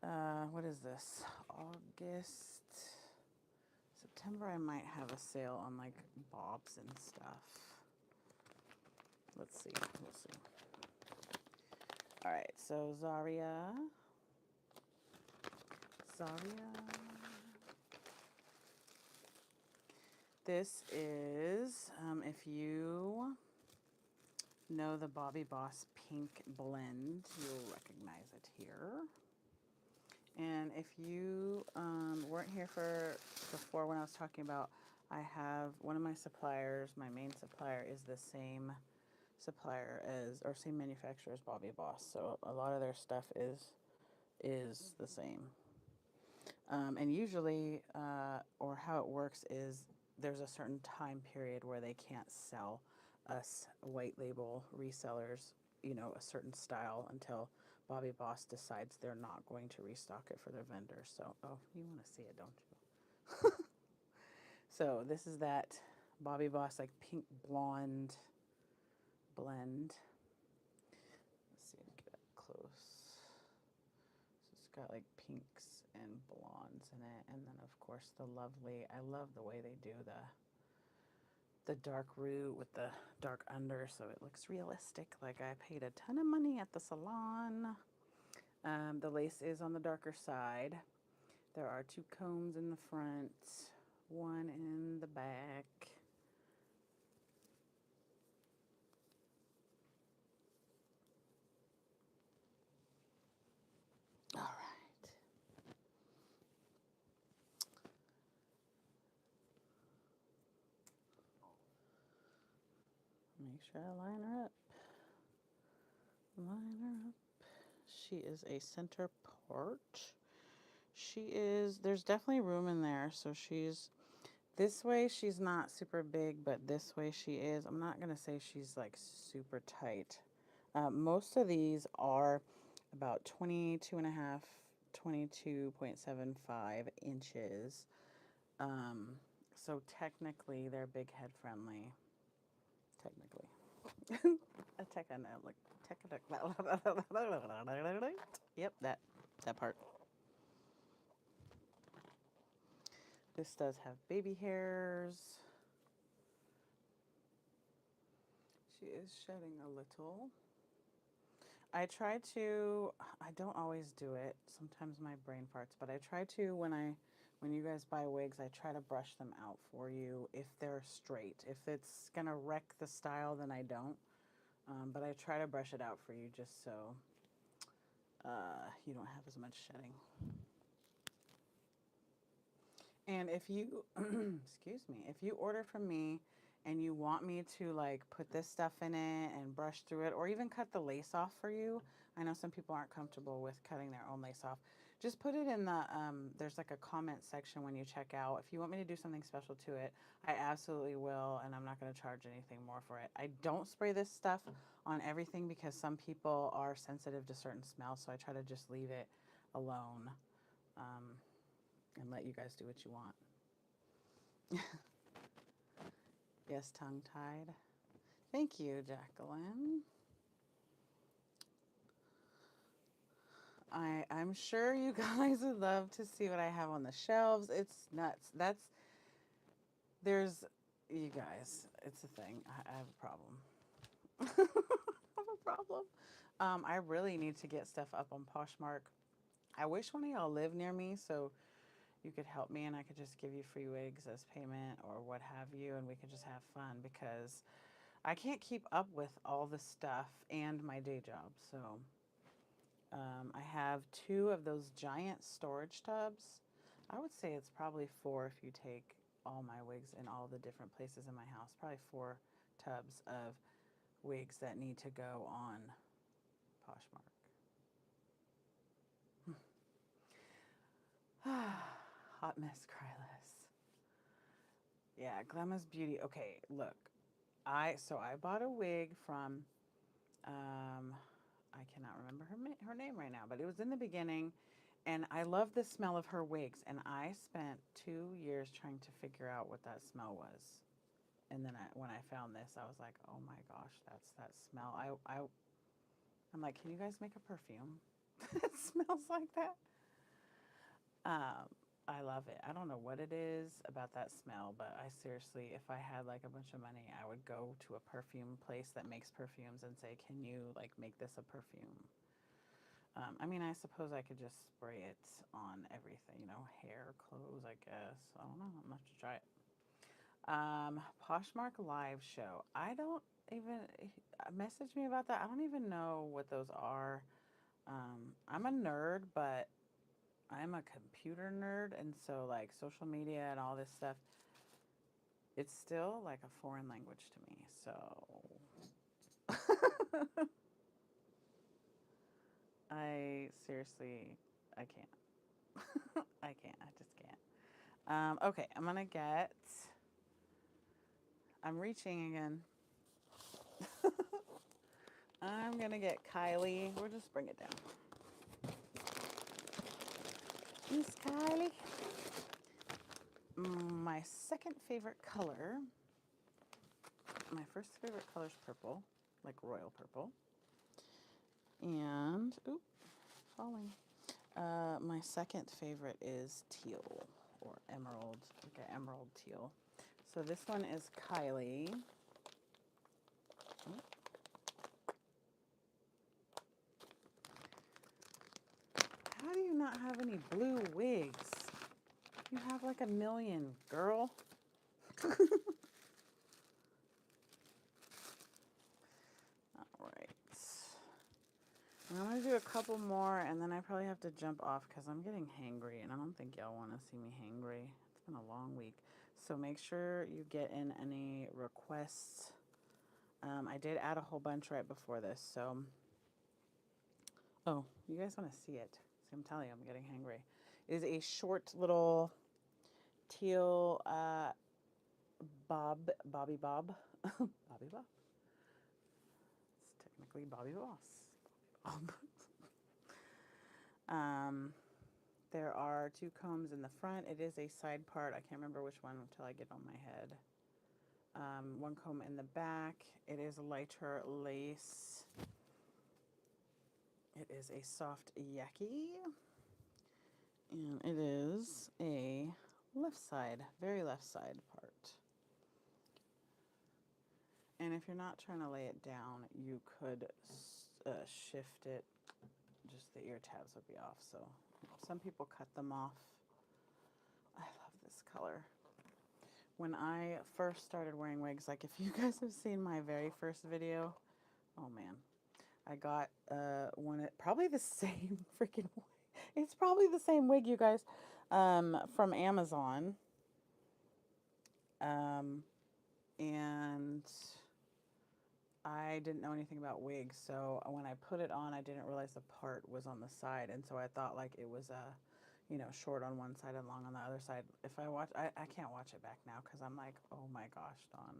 what is this? August, September, I might have a sale on like bobs and stuff. Let's see. We'll see. All right. So Zaria. This is, if you know the Bobbi Boss Pink Blend, you'll recognize it here. And if you weren't here before when I was talking about, I have one of my suppliers, my main supplier is the same supplier as, or same manufacturer as Bobbi Boss. So a lot of their stuff is the same. And usually, or how it works is there's a certain time period where they can't sell us white label resellers, you know, a certain style until Bobbi Boss decides they're not going to restock it for their vendors. So, oh, you want to see it, don't you? So this is that Bobbi Boss like pink blonde blend. got like pinks and blondes in it. And then of course the lovely, I love the way they do the dark root with the dark under so it looks realistic. Like I paid a ton of money at the salon. The lace is on the darker side. There are 2 combs in the front, 1 in the back. All right. Make sure I line her up. Line her up. She is a center part. She is, there's definitely room in there. So she's, this way she's not super big, but this way she is. I'm not going to say she's like super tight. Most of these are about 22.5, 22.75 inches. So technically they're big head friendly. Technically. Yep, that part. This does have baby hairs. She is shedding a little. I don't always do it. Sometimes my brain farts, but I try to when you guys buy wigs, I try to brush them out for you if they're straight. If it's gonna wreck the style, then I don't. But I try to brush it out for you just so you don't have as much shedding. And if you, excuse me, if you order from me and you want me to like put this stuff in it and brush through it or even cut the lace off for you, I know some people aren't comfortable with cutting their own lace off. Just put it in the, there's like a comment section when you check out. If you want me to do something special to it, I absolutely will, and I'm not going to charge anything more for it. I don't spray this stuff on everything because some people are sensitive to certain smells, so I try to just leave it alone. And let you guys do what you want. Yes, tongue-tied. Thank you, Jacqueline. I'm sure you guys would love to see what I have on the shelves. It's nuts. You guys, it's a thing. I have a problem. I have a problem. I really need to get stuff up on Poshmark. I wish one of y'all lived near me so you could help me and I could just give you free wigs as payment or what have you, and we could just have fun because I can't keep up with all the stuff and my day job. So I have 2 of those giant storage tubs. I would say it's probably 4 if you take all my wigs in all the different places in my house. Probably 4 tubs of wigs that need to go on Poshmark. Hot mess, cry less. Yeah, Glamma's Beauty. Okay, look. I bought a wig from I cannot remember her name right now, but it was in the beginning, and I love the smell of her wigs, and I spent 2 years trying to figure out what that smell was. And then when I found this, I was like, "Oh my gosh, that's that smell." I'm like, "Can you guys make a perfume that smells like that?" I love it. I don't know what it is about that smell, but I seriously, if I had like a bunch of money, I would go to a perfume place that makes perfumes and say, "Can you like make this a perfume?" I mean, I suppose I could just spray it on everything, hair, clothes, I guess. I don't know. I'm gonna have to try it. Poshmark live show. I don't even message me about that. I don't even know what those are. I'm a nerd, but I'm a computer nerd, and so like social media and all this stuff, it's still like a foreign language to me. So I seriously, I can't. I can't. I just can't. Okay, I'm reaching again. I'm gonna get Kylie. We'll just bring it down. Miss Kylie. My second favorite color. My first favorite color is purple, like royal purple. And, falling. My second favorite is teal or emerald, like an emerald teal. So this one is Kylie. How do you not have any blue wigs? You have like a million, girl. All right. I'm going to do a couple more, and then I probably have to jump off because I'm getting hangry, and I don't think y'all want to see me hangry. It's been a long week. So make sure you get in any requests. I did add a whole bunch right before this, so... Oh, you guys want to see it. See, I'm telling you, I'm getting hangry. It is a short little teal Bobby Bob. Bobby Bob. It's technically Bobby Boss. There are 2 combs in the front. It is a side part. I can't remember which one until I get on my head. 1 comb in the back. It is lighter lace. It is a soft yaki. And it is a left side, very left side part. And if you're not trying to lay it down, you could shift it. Just the ear tabs would be off. So some people cut them off. I love this color. When I first started wearing wigs, like if you guys have seen my very first video, oh man, I got probably the same freaking wig. It's probably the same wig, you guys, from Amazon. And I didn't know anything about wigs, so when I put it on, I didn't realize the part was on the side, and so I thought like it was short on one side and long on the other side. If I watch, I can't watch it back now because I'm like, oh my gosh, Dawn,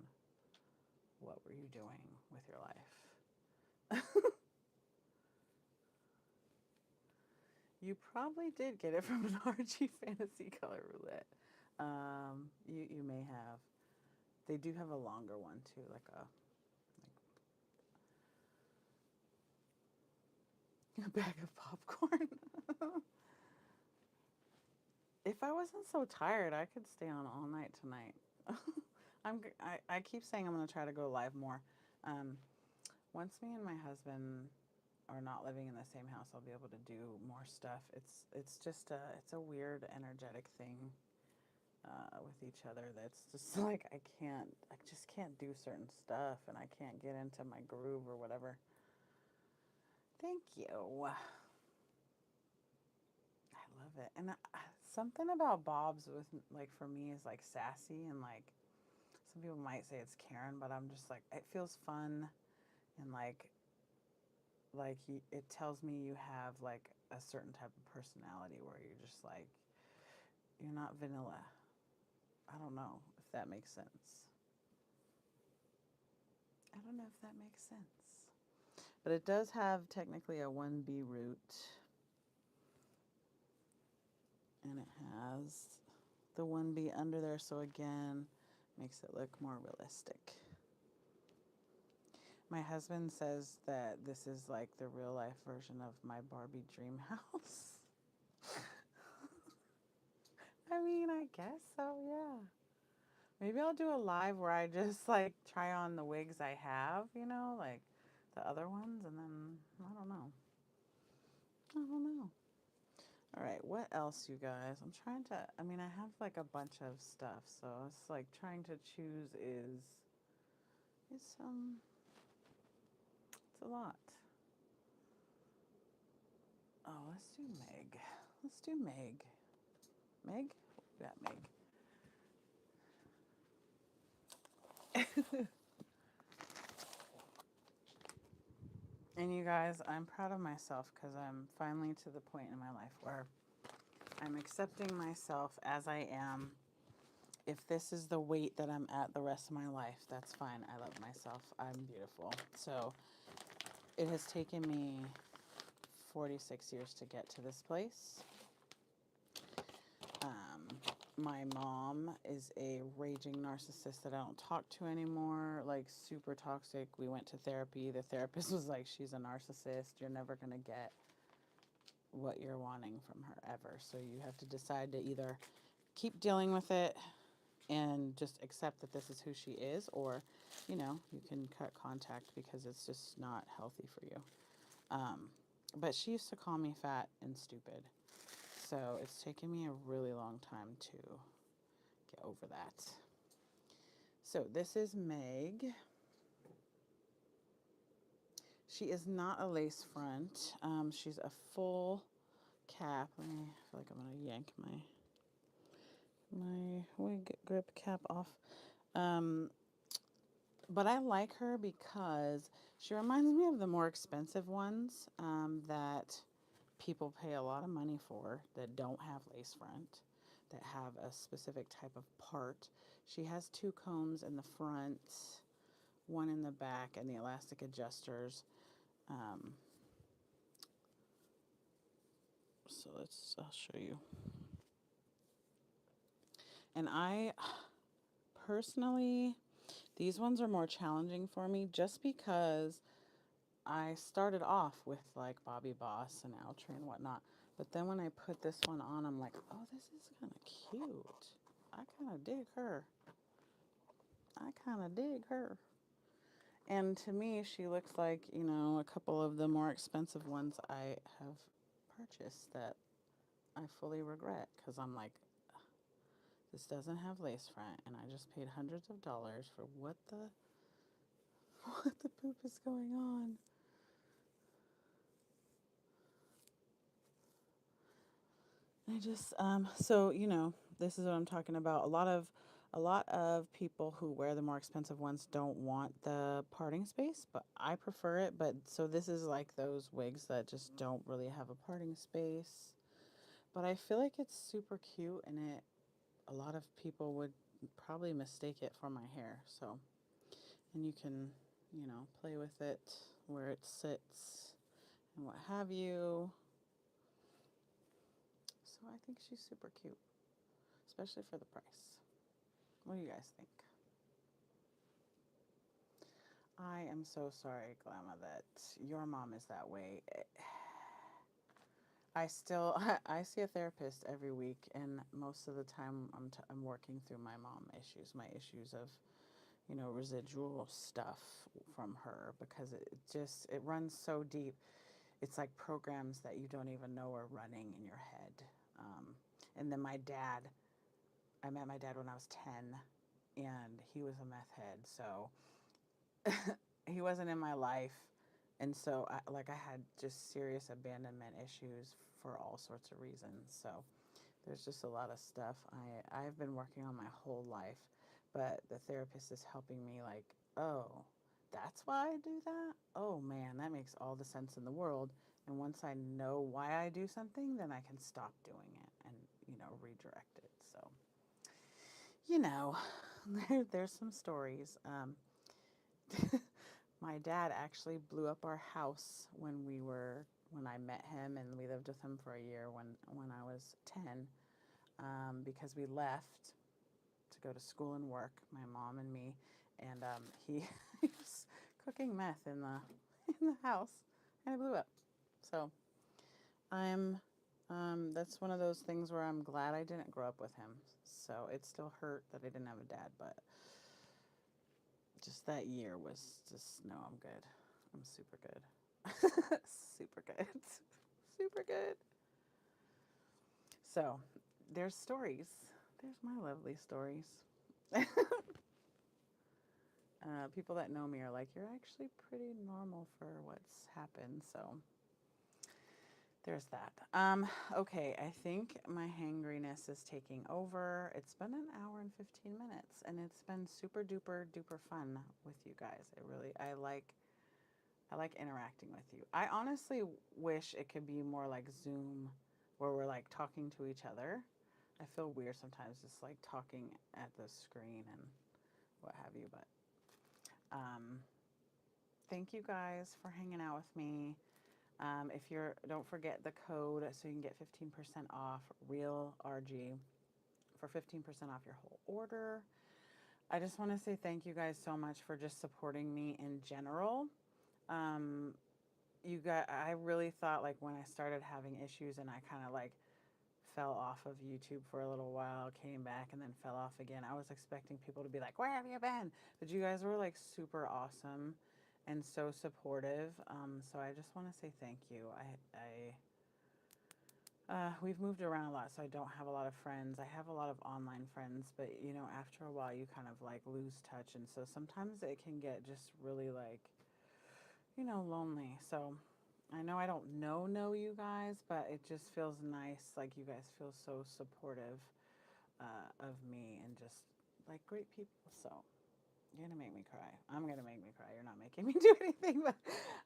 what were you doing with your life? You probably did get it from an RG Fantasy Color Roulette. You may have. They do have a longer one too, like a bag of popcorn. If I wasn't so tired, I could stay on all night tonight. I keep saying I'm going to try to go live more. Once me and my husband are not living in the same house, I'll be able to do more stuff. It's just it's a weird energetic thing with each other. That's just like I just can't do certain stuff, and I can't get into my groove or whatever. Thank you. I love it. And something about Bob's with like for me is like sassy, and like some people might say it's Karen, but I'm just like it feels fun, and like it tells me you have like a certain type of personality where you're just like you're not vanilla. I don't know if that makes sense. I don't know if that makes sense. But it does have technically a 1B root. And it has the 1B under there, so again, makes it look more realistic. My husband says that this is like the real life version of my Barbie dream house. I mean, I guess so, yeah. Maybe I'll do a live where I just like try on the wigs I have, like the other ones, and then I don't know. All right, what else, you guys? I'm trying to, I have like a bunch of stuff, so it's like trying to choose is it's a lot. Oh, let's do Meg. Let's do Meg. Meg? Yeah, Meg. And you guys, I'm proud of myself because I'm finally to the point in my life where I'm accepting myself as I am. If this is the weight that I'm at the rest of my life, that's fine. I love myself. I'm beautiful. So it has taken me 46 years to get to this place. My mom is a raging narcissist that I don't talk to anymore, like super toxic. We went to therapy. The therapist was like, she's a narcissist. You're never going to get what you're wanting from her ever. So you have to decide to either keep dealing with it and just accept that this is who she is, or, you can cut contact because it's just not healthy for you. But she used to call me fat and stupid. So it's taken me a really long time to get over that. So this is Meg. She is not a lace front. She's a full cap. I feel like I'm gonna yank my wig grip cap off. But I like her because she reminds me of the more expensive ones that people pay a lot of money for, that don't have lace front, that have a specific type of part. She has 2 combs in the front, 1 in the back, and the elastic adjusters. So I'll show you. And I personally, these ones are more challenging for me just because I started off with like Bobbi Boss and Altria and whatnot. But then when I put this one on, I'm like, oh, this is kind of cute. I kind of dig her. And to me, she looks like, a couple of the more expensive ones I have purchased that I fully regret because I'm like, this doesn't have lace front, and I just paid hundreds of dollars for what the poop is going on. I just so this is what I'm talking about. A lot of people who wear the more expensive ones don't want the parting space, but I prefer it. But so this is like those wigs that just don't really have a parting space. But I feel like it's super cute, and a lot of people would probably mistake it for my hair. So, and you can, play with it where it sits and what have you. So I think she's super cute, especially for the price. What do you guys think? I am so sorry, Glamma, that your mom is that way. I see a therapist every week, and most of the time I'm working through my mom issues, my issues of, residual stuff from her, because it runs so deep. It's like programs that you don't even know are running in your head. And then I met my dad when I was 10, and he was a meth head, so he wasn't in my life. And so I had just serious abandonment issues for all sorts of reasons. So there's just a lot of stuff I've been working on my whole life, but the therapist is helping me like, oh, that's why I do that? Oh man, that makes all the sense in the world. And once I know why I do something, then I can stop doing it and, redirect it. So, there's some stories. My dad actually blew up our house when I met him, and we lived with him for a year when I was 10, because we left to go to school and work, my mom and me, and he, he was cooking meth in the house, and it blew up. So that's one of those things where I'm glad I didn't grow up with him. So it still hurt that I didn't have a dad, but just that year was just, no, I'm good. I'm super good. Super good. Super good. So there's stories. There's my lovely stories. People that know me are like, you're actually pretty normal for what's happened. So there's that. Okay, I think my hangriness is taking over. It's been an hour and 15 minutes, and it's been super duper duper fun with you guys. I like interacting with you. I honestly wish it could be more like Zoom, where we're like talking to each other. I feel weird sometimes just like talking at the screen and what have you, but thank you guys for hanging out with me. Don't forget the code so you can get 15% off Real RG for 15% off your whole order. I just want to say thank you guys so much for just supporting me in general. you got, I really thought like when I started having issues and I kind of like fell off of YouTube for a little while, came back and then fell off again. I was expecting people to be like, "Where have you been?" But you guys were like super awesome and so supportive. So I just want to say thank you. We've moved around a lot, so I don't have a lot of friends. I have a lot of online friends, but you know, after a while, you kind of like lose touch, and so sometimes it can get just really like, you know, lonely. So I know I don't know you guys, but it just feels nice. Like you guys feel so supportive of me and just like great people. So you're gonna make me cry. I'm gonna make me cry. You're not making me do anything, but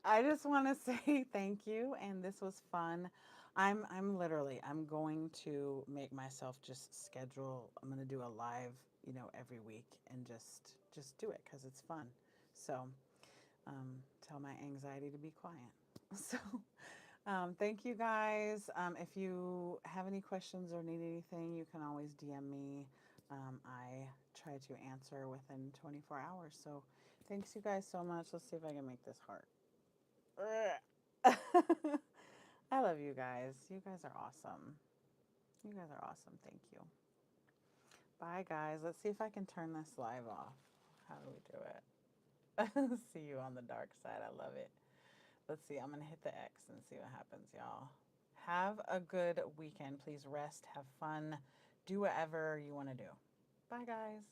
I just want to say thank you. And this was fun. I'm literally I'm going to make myself just schedule. I'm gonna do a live, you know, every week and just do it because it's fun. So tell my anxiety to be quiet. So, thank you guys. If you have any questions or need anything, you can always DM me. I try to answer within 24 hours. So, thanks you guys so much. Let's see if I can make this heart. I love you guys. You guys are awesome. You guys are awesome. Thank you. Bye, guys. Let's see if I can turn this live off. How do we do it? See you on the dark side. I love it. Let's see. I'm going to hit the X and see what happens, y'all. Have a good weekend. Please rest, have fun, do whatever you want to do. Bye, guys.